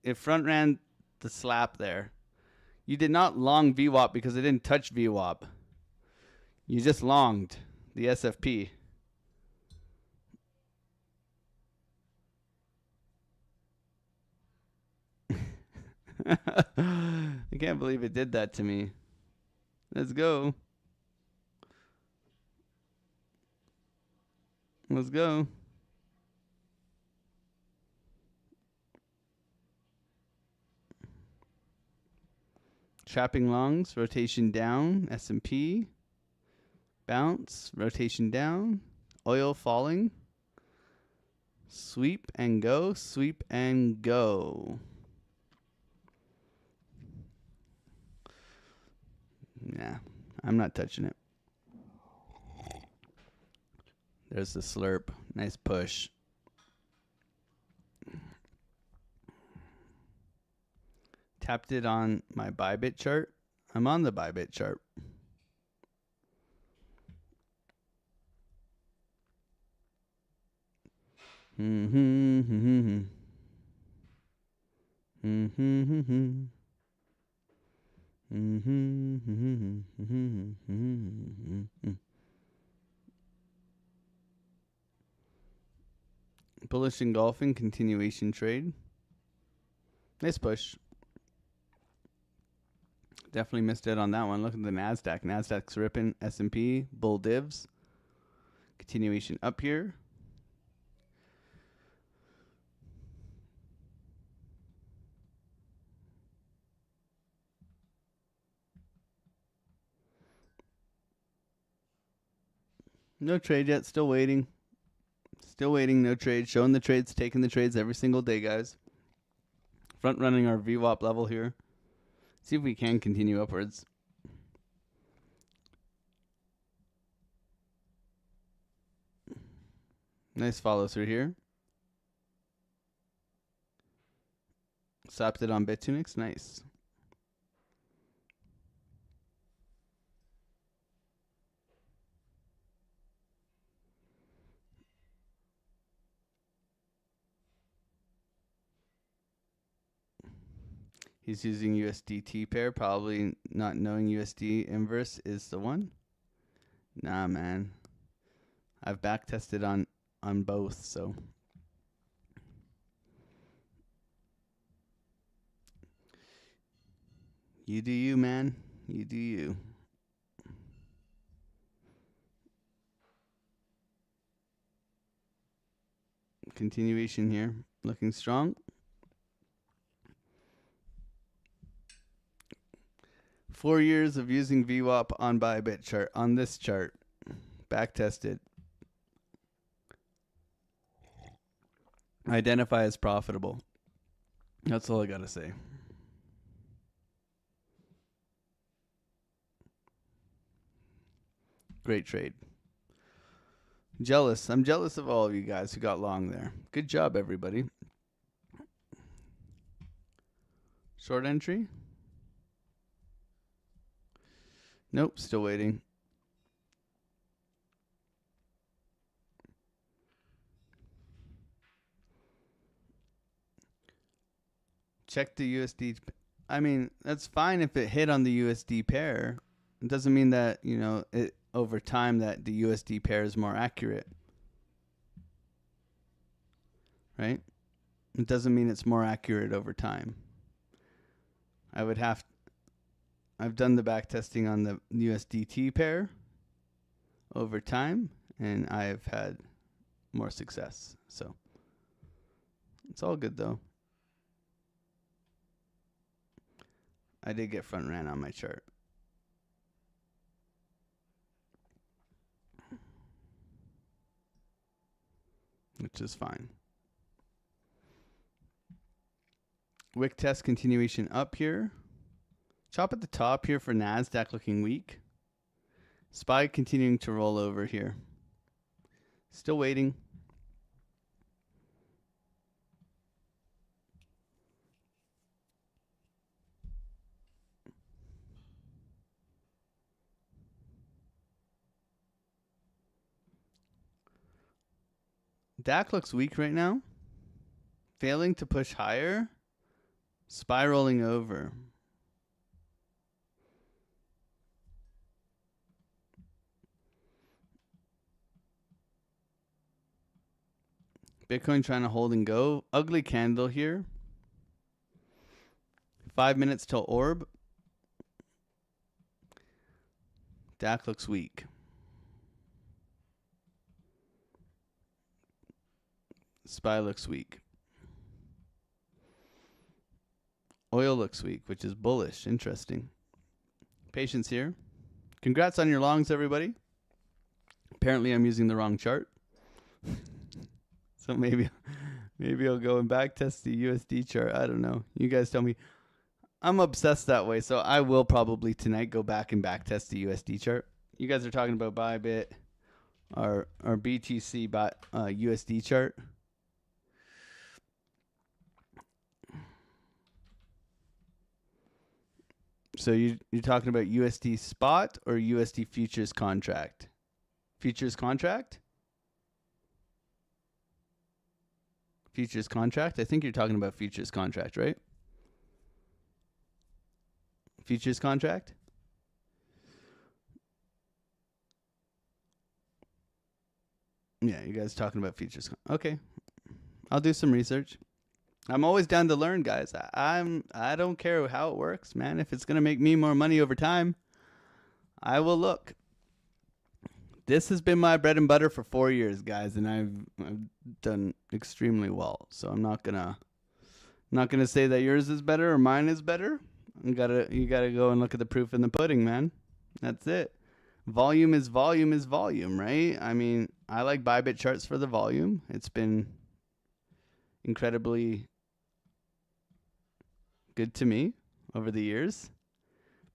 It front ran the slap there. You did not long VWAP because it didn't touch VWAP. You just longed the SFP. I can't believe it did that to me. Let's go. Let's go. Trapping longs, rotation down, S&P. Bounce, rotation down. Oil falling. Sweep and go, sweep and go. Nah, I'm not touching it. There's the slurp. Nice push. Tapped it on my Bybit chart. I'm on the Bybit chart. Bullish engulfing continuation trade. Nice push. Definitely missed it on that one. Look at the NASDAQ. NASDAQ's ripping. S&P. Bull divs. Continuation up here. No trade yet. Still waiting. Still waiting. No trade. Showing the trades. Taking the trades every single day, guys. Front running our VWAP level here. See if we can continue upwards. Nice follow through here. Slapped it on Bitunix. Nice. He's using USDT pair, probably not knowing USD inverse is the one. Nah, man. I've back tested on both, so you do you, man. You do you. Continuation here, looking strong. 4 years of using VWAP on Bybit chart, on this chart, back tested. Identify as profitable. That's all I gotta say. Great trade. Jealous. I'm jealous of all of you guys who got long there. Good job, everybody. Short entry? Nope, still waiting. Check the USD. I mean, that's fine if it hit on the USD pair. It doesn't mean that, you know, it over time that the USD pair is more accurate. Right? It doesn't mean it's more accurate over time. I've done the back testing on the USDT pair over time, and I've had more success. So it's all good though. I did get front ran on my chart. Which is fine. Wick test continuation up here. Chop at the top here for NASDAQ looking weak. SPY continuing to roll over here. Still waiting. DAC looks weak right now. Failing to push higher. SPY rolling over. Bitcoin trying to hold and go. Ugly candle here. 5 minutes till orb. DAC looks weak. SPY looks weak. Oil looks weak, which is bullish. Interesting. Patience here. Congrats on your longs, everybody. Apparently, I'm using the wrong chart. So maybe I'll go and back test the USD chart. I don't know. You guys tell me. I'm obsessed that way, so I will probably tonight go back and back test the USD chart. You guys are talking about Bybit or BTC USD chart. So you're talking about USD spot or USD futures contract? Futures contract? Futures contract? I think you're talking about futures contract, right? Futures contract? Yeah, you guys talking about futures. Okay. I'll do some research. I'm always down to learn, guys. I don't care how it works, man. If it's going to make me more money over time, I will look. This has been my bread and butter for 4 years, guys, and I've done extremely well. So I'm not gonna say that yours is better or mine is better. You gotta go and look at the proof in the pudding, man. That's it. Volume is volume, right? I mean, I like Bybit charts for the volume. It's been incredibly good to me over the years.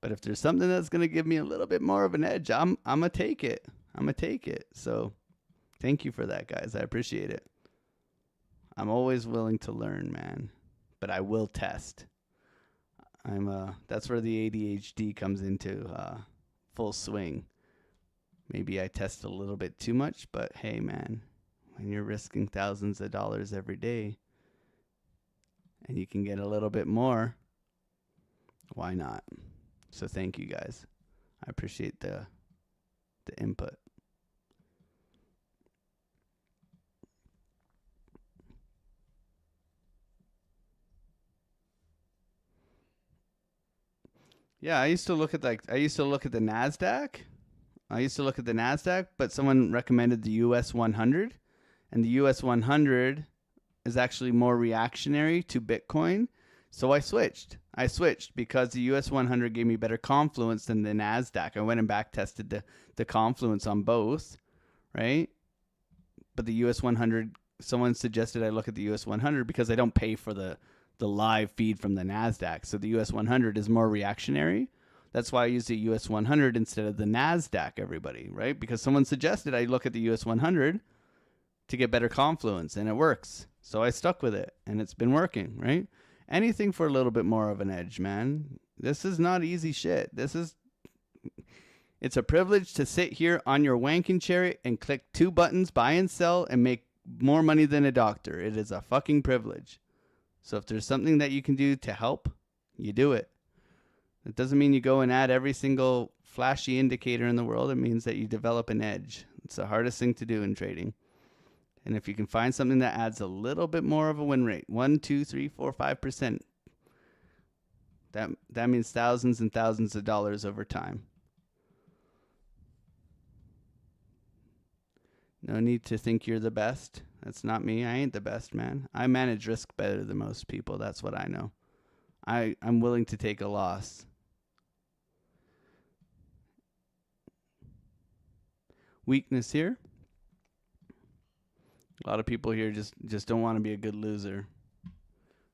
But if there's something that's gonna give me a little bit more of an edge, I'm gonna take it. So thank you for that, guys. I appreciate it. I'm always willing to learn, man. But I will test. That's where the ADHD comes into full swing. Maybe I test a little bit too much, but hey, man, when you're risking thousands of dollars every day and you can get a little bit more why not? So thank you guys. I appreciate the input. Yeah, I used to look at the NASDAQ. But someone recommended the US 100, and the US 100 is actually more reactionary to Bitcoin. So I switched because the US 100 gave me better confluence than the NASDAQ. I went and back tested the confluence on both, right? But the US 100, someone suggested I look at the US 100 because I don't pay for the live feed from the NASDAQ. So the US 100 is more reactionary. That's why I use the US 100 instead of the NASDAQ, everybody, right? Because someone suggested I look at the US 100 to get better confluence, and it works. So I stuck with it, and it's been working, right? Anything for a little bit more of an edge, man. This is not easy shit. It's a privilege to sit here on your wanking chair and click 2 buttons, buy and sell, and make more money than a doctor. It is a fucking privilege. So if there's something that you can do to help, you do it. It doesn't mean you go and add every single flashy indicator in the world. It means that you develop an edge. It's the hardest thing to do in trading. And if you can find something that adds a little bit more of a win rate, 1, 2, 3, 4, 5%, that means thousands and thousands of dollars over time. No need to think you're the best. That's not me. I ain't the best, man. I manage risk better than most people. That's what I know. I'm willing to take a loss. Weakness here. A lot of people here just don't want to be a good loser,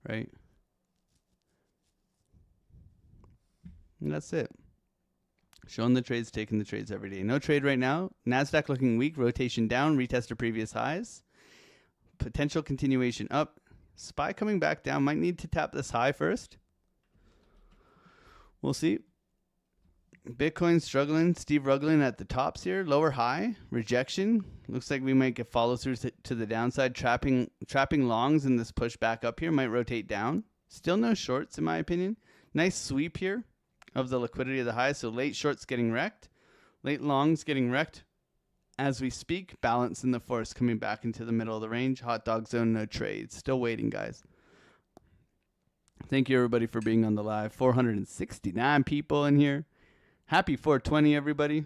right? And that's it. Showing the trades, taking the trades every day. No trade right now. NASDAQ looking weak. Rotation down. Retest of previous highs. Potential continuation up. SPY coming back down. Might need to tap this high first. We'll see. Bitcoin struggling. Steve Ruggling at the tops here. Lower high. Rejection. Looks like we might get follow through to the downside. Trapping longs in this push back up here. Might rotate down. Still no shorts in my opinion. Nice sweep here of the liquidity of the high. So late shorts getting wrecked. Late longs getting wrecked. As we speak, balance in the force coming back into the middle of the range. Hot dog zone, no trades. Still waiting, guys. Thank you, everybody, for being on the live. 469 people in here. Happy 420, everybody.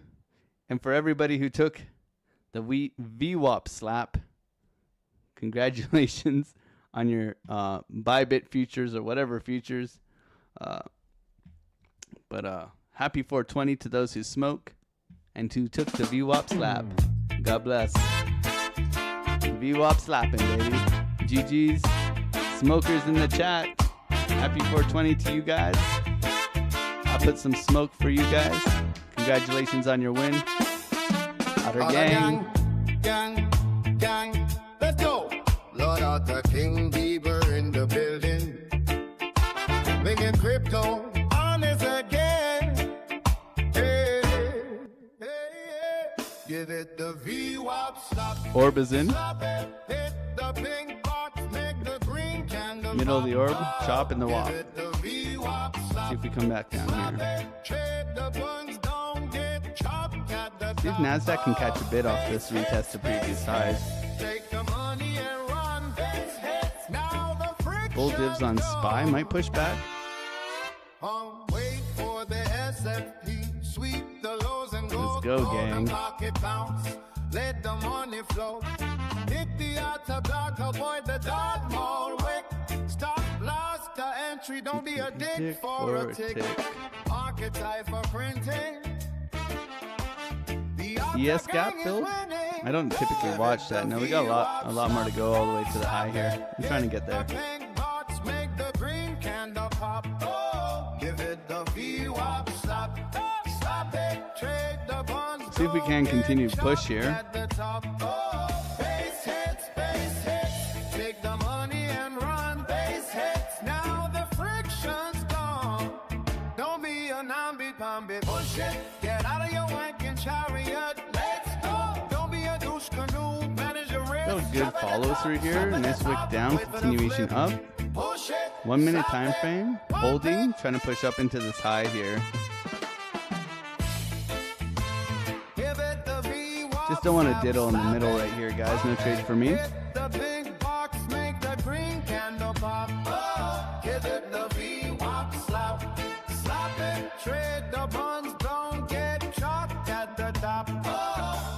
And for everybody who took the VWAP slap, congratulations on your Bybit futures or whatever futures. But happy 420 to those who smoke and who took the VWAP slap. God bless. VWAP slapping, baby. GG's. Smokers in the chat. Happy 420 to you guys. I'll put some smoke for you guys. Congratulations on your win. Outer gang. Gang. Let's go. Lord Arthur King Bieber in the building. Making crypto honest again. Give it the VWAP stop. Orb is in. Hit the pink box, make the green candle. Middle of the orb, chop in the wop. See if we come back down here. See if NASDAQ can catch a bid off this retest of previous highs. Bull divs on SPY might push back. Wait for the SFP, sweep the lows and go. Let's go, gang. Let the money flow. Hit the outer block, avoid the dark mall. Wick, stop, loss to entry. Don't be a dick for a tick. Archetype for printing. ES gap filled? I don't typically watch that. No, we got a lot more to go all the way to the high here. I'm trying to get there. See if we can continue to push here. Push it, get out of your wanking chariot. Let's go. Don't be a douche canoe. Manage your risk. That was good follow through here. Nice wick down, continuation up. Push it. 1 minute time frame, holding, trying to push up into this high here. Just don't want to diddle in the middle right here, guys. No trade for me. The big box make the green candle pop. Give it the VWAP slap. Slap it, trade the buns, don't get chopped at the top.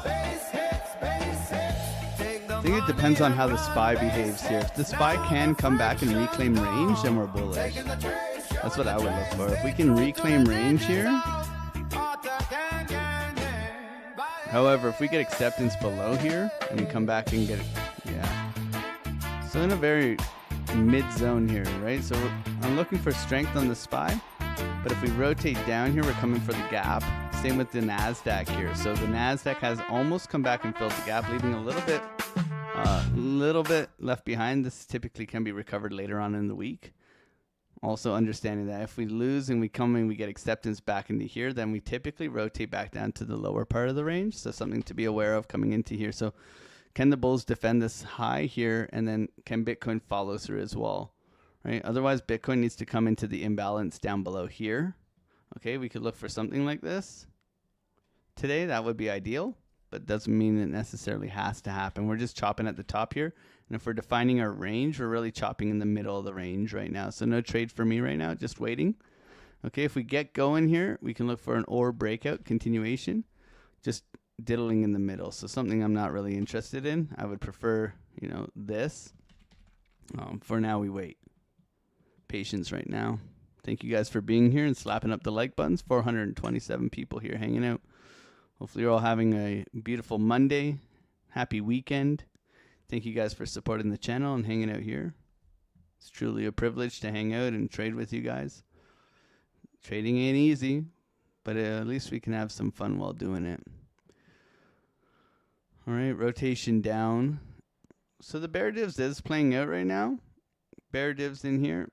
Base hits, base hits. Take the I think it depends on how the SPY behaves here. If the SPY can come back and reclaim range, then we're bullish. That's what I would look for. If we can reclaim range here. However, if we get acceptance below here and we come back and get it, yeah. So in a very mid zone here, right? So I'm looking for strength on the SPY, but if we rotate down here, we're coming for the gap. Same with the NASDAQ here. So the NASDAQ has almost come back and filled the gap, leaving a little bit left behind. This typically can be recovered later on in the week. Also understanding that if we lose and we come and we get acceptance back into here, then we typically rotate back down to the lower part of the range. So something to be aware of coming into here. So can the bulls defend this high here, and then can Bitcoin follow through as well, right? Otherwise, Bitcoin needs to come into the imbalance down below here. Okay, we could look for something like this. Today, that would be ideal, but doesn't mean it necessarily has to happen. We're just chopping at the top here. And if we're defining our range, we're really chopping in the middle of the range right now. So no trade for me right now, just waiting. Okay, if we get going here, we can look for an OR breakout continuation, just diddling in the middle. So something I'm not really interested in. I would prefer, you know, this. For now, we wait. Patience right now. Thank you guys for being here and slapping up the like buttons. 427 people here hanging out. Hopefully you're all having a beautiful Monday. Happy weekend. Thank you guys for supporting the channel and hanging out here. It's truly a privilege to hang out and trade with you guys. Trading ain't easy, but at least we can have some fun while doing it. All right, rotation down. So the bear divs is playing out right now. Bear divs in here.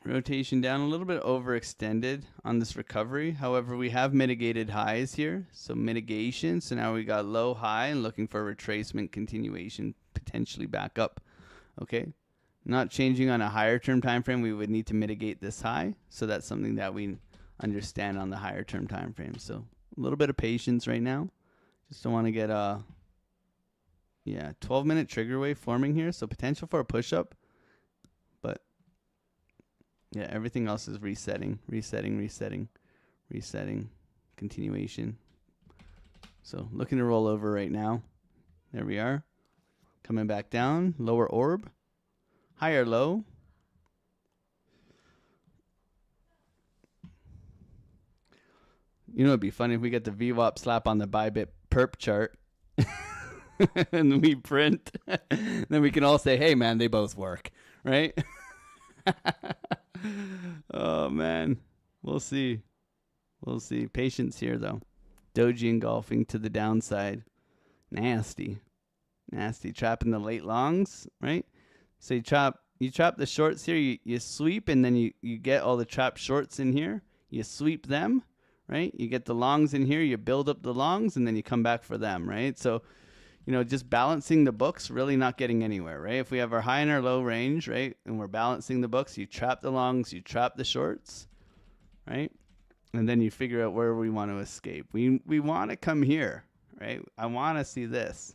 Rotation down, a little bit overextended on this recovery. However, we have mitigated highs here. So mitigation. So now we got low high and looking for a retracement continuation, potentially back up. Okay. Not changing on a higher term time frame. We would need to mitigate this high. So that's something that we understand on the higher term time frame. So a little bit of patience right now. Just don't want to get 12-minute trigger wave forming here. So potential for a push up. But yeah, everything else is resetting, continuation. So looking to roll over right now. There we are. Coming back down, lower orb, higher low. You know, it'd be funny if we get the VWAP slap on the Bybit perp chart and we print. Then we can all say, hey, man, they both work, right? Oh, man. We'll see. We'll see. Patience here, though. Doji engulfing to the downside. Nasty. Nasty. Trapping the late longs, right? So you trap the shorts here. You sweep, and then you get all the trapped shorts in here. You sweep them, right? You get the longs in here. You build up the longs, and then you come back for them, right? So, you know, just balancing the books, really not getting anywhere, right? If we have our high and our low range, right, and we're balancing the books, you trap the longs, you trap the shorts, right? And then you figure out where we want to escape. We want to come here, right? I want to see this,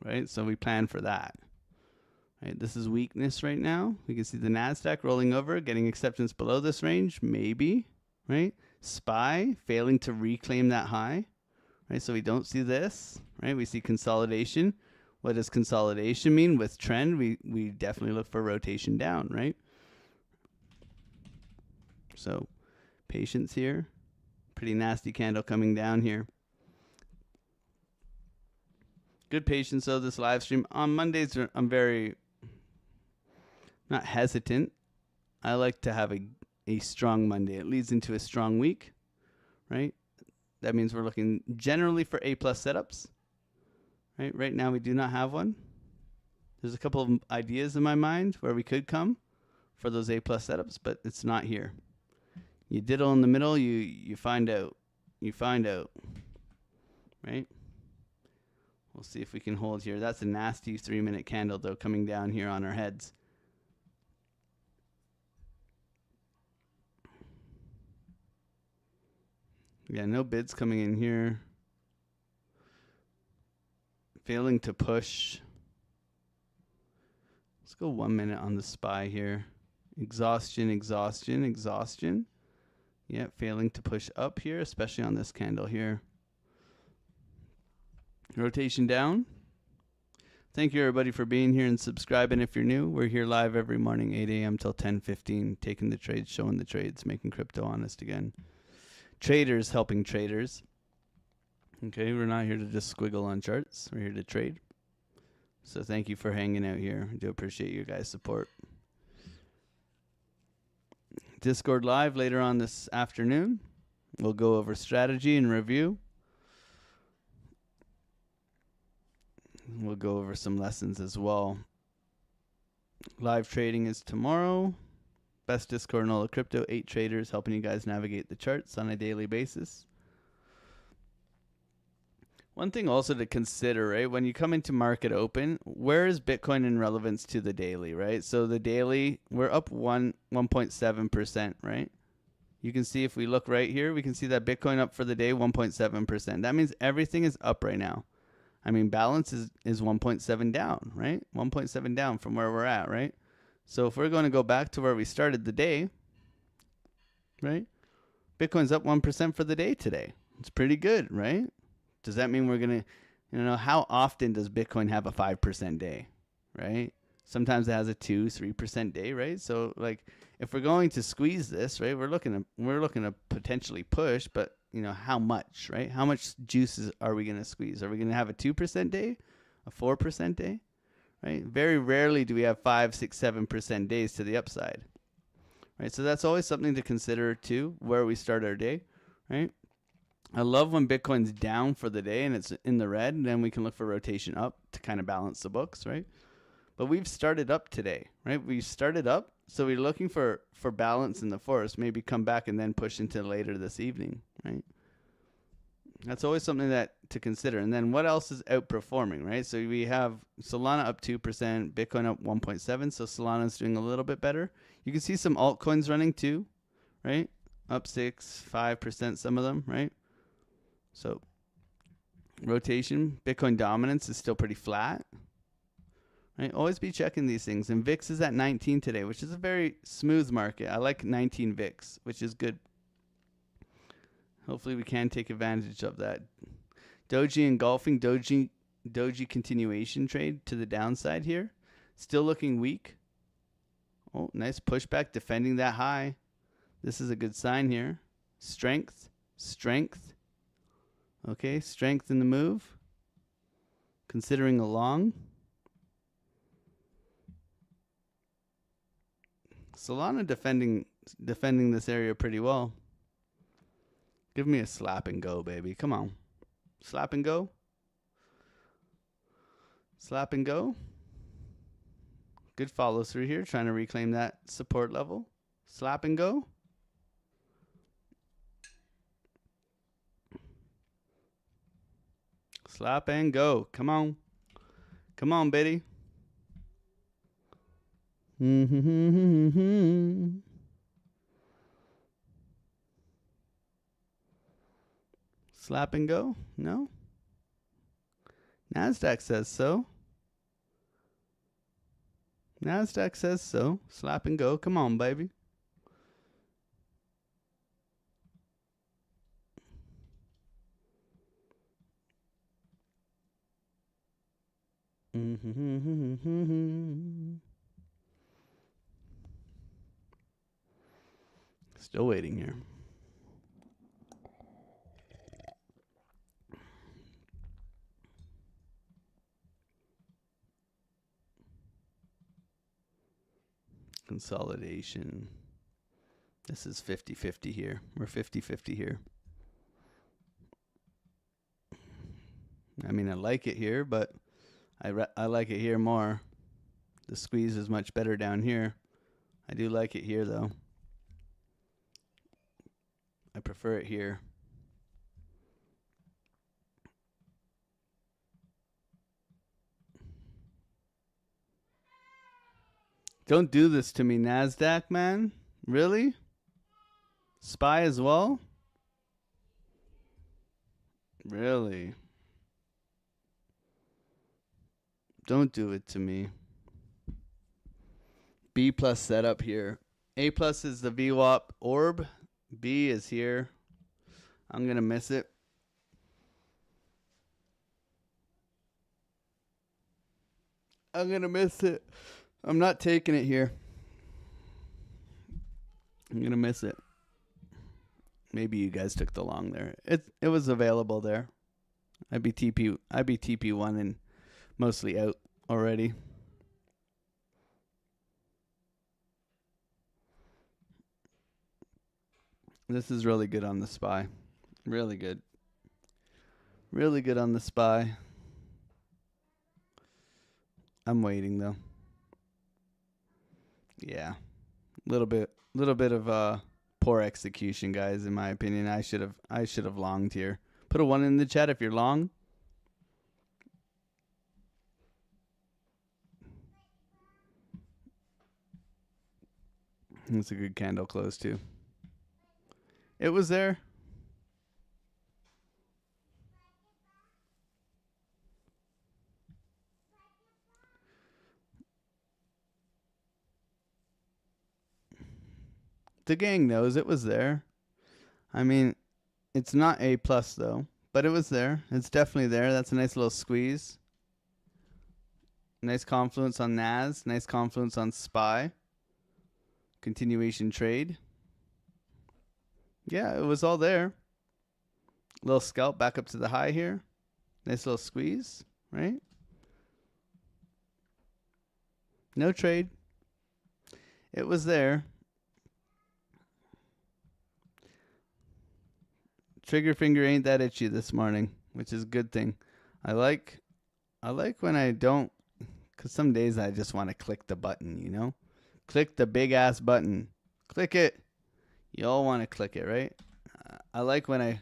right? So we plan for that, right? This is weakness right now. We can see the NASDAQ rolling over, getting acceptance below this range, maybe, right? SPY failing to reclaim that high. Right, so we don't see this, right? We see consolidation. What does consolidation mean? With trend, we definitely look for rotation down, right? So patience here. Pretty nasty candle coming down here. Good patience, though, this live stream. On Mondays, I'm very not hesitant. I like to have a strong Monday. It leads into a strong week, right? That means we're looking generally for A+ setups. Right now we do not have one. There's a couple of ideas in my mind where we could come for those A+ setups, but it's not here. You diddle in the middle, you find out. You find out. Right? We'll see if we can hold here. That's a nasty 3-minute candle, though, coming down here on our heads. Yeah, no bids coming in here. Failing to push. Let's go 1 minute on the SPY here. Exhaustion, exhaustion, exhaustion. Yeah, failing to push up here, especially on this candle here. Rotation down. Thank you, everybody, for being here and subscribing if you're new. We're here live every morning, 8 a.m. till 10:15, taking the trades, showing the trades, making crypto honest again. Traders helping traders. Okay, we're not here to just squiggle on charts. We're here to trade. So thank you for hanging out here. I do appreciate your guys' support. Discord live later on this afternoon. We'll go over strategy and review. We'll go over some lessons as well. Live trading is tomorrow. Best Discord in all of crypto. 8 traders helping you guys navigate the charts on a daily basis. One thing also to consider, right? When you come into market open, where is Bitcoin in relevance to the daily, right? So the daily, we're up 1.7%, right? You can see if we look right here, we can see that Bitcoin up for the day 1.7%. That means everything is up right now. I mean, balance is 1.7 down, right? 1.7 down from where we're at, right? So if we're going to go back to where we started the day, right? Bitcoin's up 1% for the day today. It's pretty good, right? Does that mean we're going to, how often does Bitcoin have a 5% day, right? Sometimes it has a 2-3% day, right? So like if we're going to squeeze this, right, we're looking to potentially push, but how much, right? How much juices are we going to squeeze? Are we going to have a 2% day, a 4% day, right? Very rarely do we have 5, 6, 7% days to the upside, right? So that's always something to consider too, where we start our day, right? I love when Bitcoin's down for the day and it's in the red, and then we can look for rotation up to kind of balance the books, right? But we've started up today, right? We started up, so we're looking for balance in the forest, maybe come back and then push into later this evening, right? That's always something to consider. And then what else is outperforming, right? So we have Solana up 2%, Bitcoin up 1.7%, so Solana's doing a little bit better. You can see some altcoins running too, right? Up 6, 5%, some of them, right? So rotation, Bitcoin dominance is still pretty flat, right? Always be checking these things. And VIX is at 19 today, which is a very smooth market. I like 19 VIX, which is good. Hopefully we can take advantage of that. Doji engulfing, Doji continuation trade to the downside here. Still looking weak. Oh, nice pushback, defending that high. This is a good sign here. Strength, strength. Okay, strength in the move. Considering a long. Solana defending this area pretty well. Give me a slap and go, baby. Come on. Slap and go. Slap and go. Good follow through here, trying to reclaim that support level. Slap and go. Slap and go. Come on. Come on, Betty. Slap and go? No? NASDAQ says so. NASDAQ says so. Slap and go. Come on, baby. Still waiting here. Consolidation. This is 50-50 here. We're 50-50 here. I mean, I like it here, but I like it here more. The squeeze is much better down here. I do like it here, though. I prefer it here. Don't do this to me, NASDAQ, man. Really? SPY as well? Really? Don't do it to me. B plus setup here. A plus is the VWAP orb. B is here. I'm going to miss it. I'm going to miss it. I'm not taking it here. I'm going to miss it. Maybe you guys took the long there. It was available there. I'd be TP1 and mostly out already. This is really good on the SPY. Really good. Really good on the SPY. I'm waiting though. Yeah. Little bit of poor execution, guys, in my opinion. I should have longed here. Put a 1 in the chat if you're long. That's a good candle close too. It was there. The gang knows it was there. I mean, it's not A plus though, but it was there. It's definitely there. That's a nice little squeeze. Nice confluence on NAS. Nice confluence on SPY. Continuation trade. Yeah, it was all there. Little scalp back up to the high here. Nice little squeeze, right? No trade. It was there. Trigger finger ain't that itchy this morning, which is a good thing. I like when I don't, because some days I just want to click the button, you know? Click the big ass button. Click it. You all want to click it, right? I like when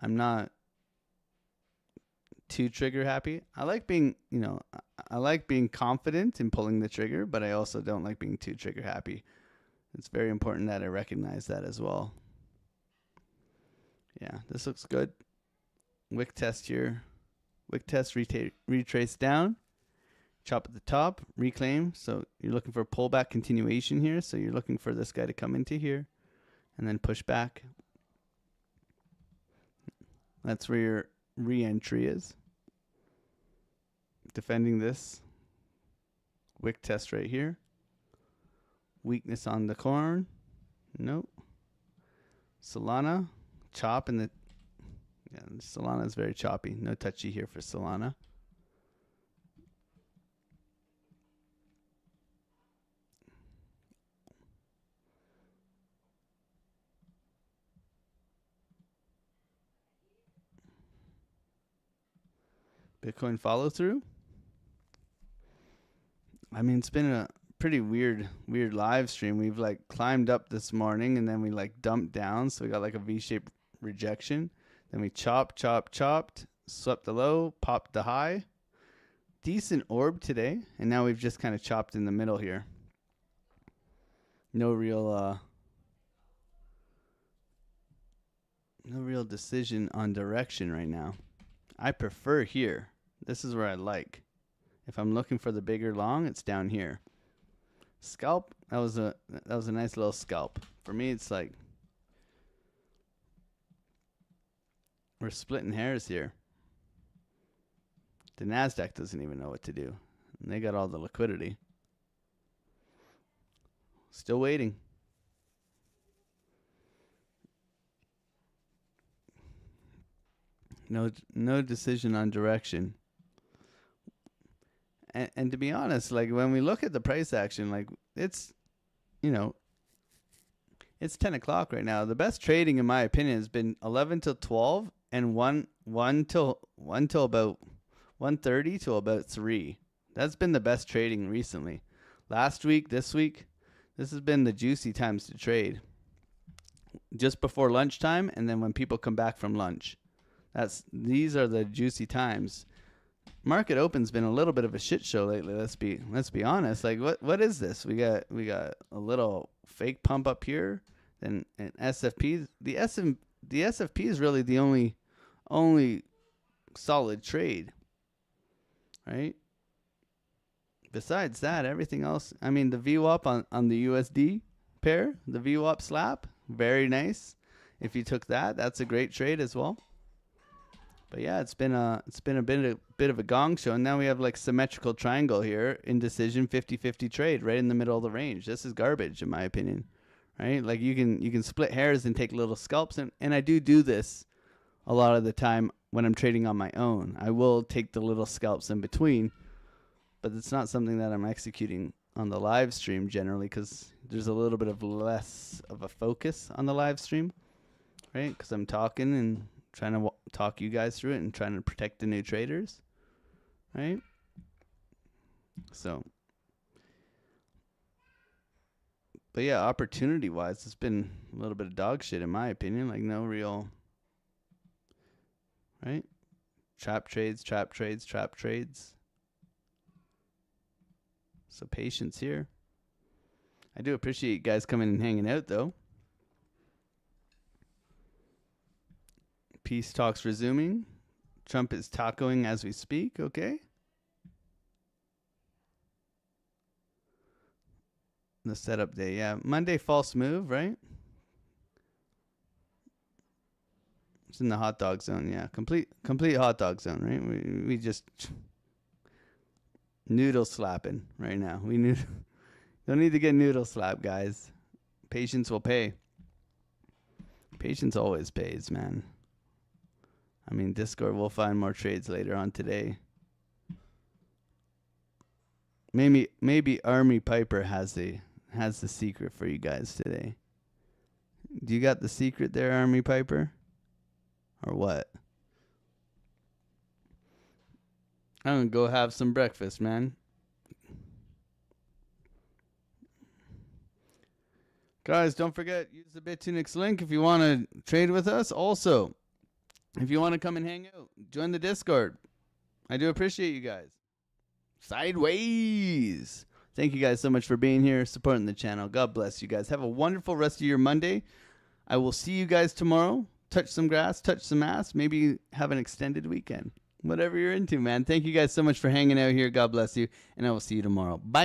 I'm not too trigger happy. I like being, I like being confident in pulling the trigger, but I also don't like being too trigger happy. It's very important that I recognize that as well. Yeah, this looks good. Wick test here. Wick test retrace down. Chop at the top. Reclaim. So you're looking for a pullback continuation here. So you're looking for this guy to come into here and then push back. That's where your re-entry is. Defending this. Wick test right here. Weakness on the corn. Nope. Solana. Chop in the, yeah, Solana is very choppy. No touchy here for Solana. Bitcoin follow through. I mean, it's been a pretty weird live stream. We've like climbed up this morning and then we like dumped down. So we got like a V-shaped rejection. Then we chopped, swept the low, popped the high. Decent orb today. And now we've just kind of chopped in the middle here. No real decision on direction right now. I prefer here. This is where I like. If I'm looking for the bigger long, it's down here. Scalp, that was a nice little scalp. For me, it's like we're splitting hairs here. The NASDAQ doesn't even know what to do. And they got all the liquidity. Still waiting. No decision on direction. And to be honest, like when we look at the price action, like it's, it's 10 o'clock right now. The best trading, in my opinion, has been 11 till 12 and 1 till about 1:30 till about 3. That's been the best trading recently. Last week, this week, this has been the juicy times to trade. Just before lunchtime, and then when people come back from lunch. These are the juicy times. market open's been a little bit of a shit show lately. Let's be honest. Like what is this? We got a little fake pump up here, then an SFP. The SFP is really the only solid trade, right? Besides that, everything else. I mean, the VWAP on the USD pair, the VWAP slap, very nice. If you took that, that's a great trade as well. But yeah, it's been a bit of a gong show, and now we have like symmetrical triangle here, indecision, 50-50 trade right in the middle of the range. This is garbage in my opinion, right? Like you can split hairs and take little scalps, and I do this a lot of the time when I'm trading on my own. I will take the little scalps in between, but it's not something that I'm executing on the live stream generally because there's a little bit of less of a focus on the live stream, right? Because I'm talking and trying to talk you guys through it and trying to protect the new traders, right? So, but yeah, opportunity-wise, it's been a little bit of dog shit in my opinion. Like no real, right? Trap trades. So patience here. I do appreciate you guys coming and hanging out though. Peace talks resuming. Trump is tacoing as we speak. Okay. The setup day. Yeah. Monday false move, right? It's in the hot dog zone. Yeah. Complete hot dog zone, right? We just noodle slapping right now. Don't need to get noodle slap, guys. Patience will pay. Patience always pays, man. I mean, Discord, we'll find more trades later on today. Maybe Army Piper has the secret for you guys today. Do you got the secret there, Army Piper? Or what? I'm gonna go have some breakfast, man. Guys, don't forget, use the Bitunix link if you want to trade with us. Also, if you want to come and hang out, join the Discord. I do appreciate you guys. Sideways. Thank you guys so much for being here, supporting the channel. God bless you guys. Have a wonderful rest of your Monday. I will see you guys tomorrow. Touch some grass, touch some ass. Maybe have an extended weekend. Whatever you're into, man. Thank you guys so much for hanging out here. God bless you. And I will see you tomorrow. Bye.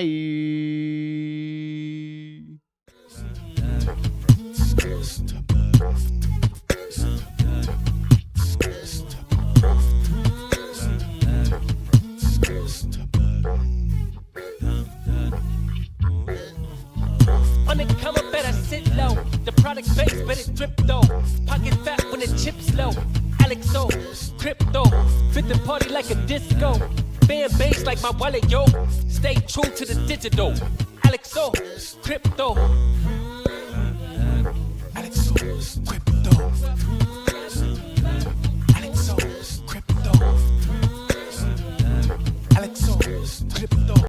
Undercover better sit low. The product base, but it drip though. Pocket fat when the chips low. AlexOCrypto. Fit the party like a disco. Fan base like my wallet, yo. Stay true to the digital. AlexOCrypto. AlexOCrypto.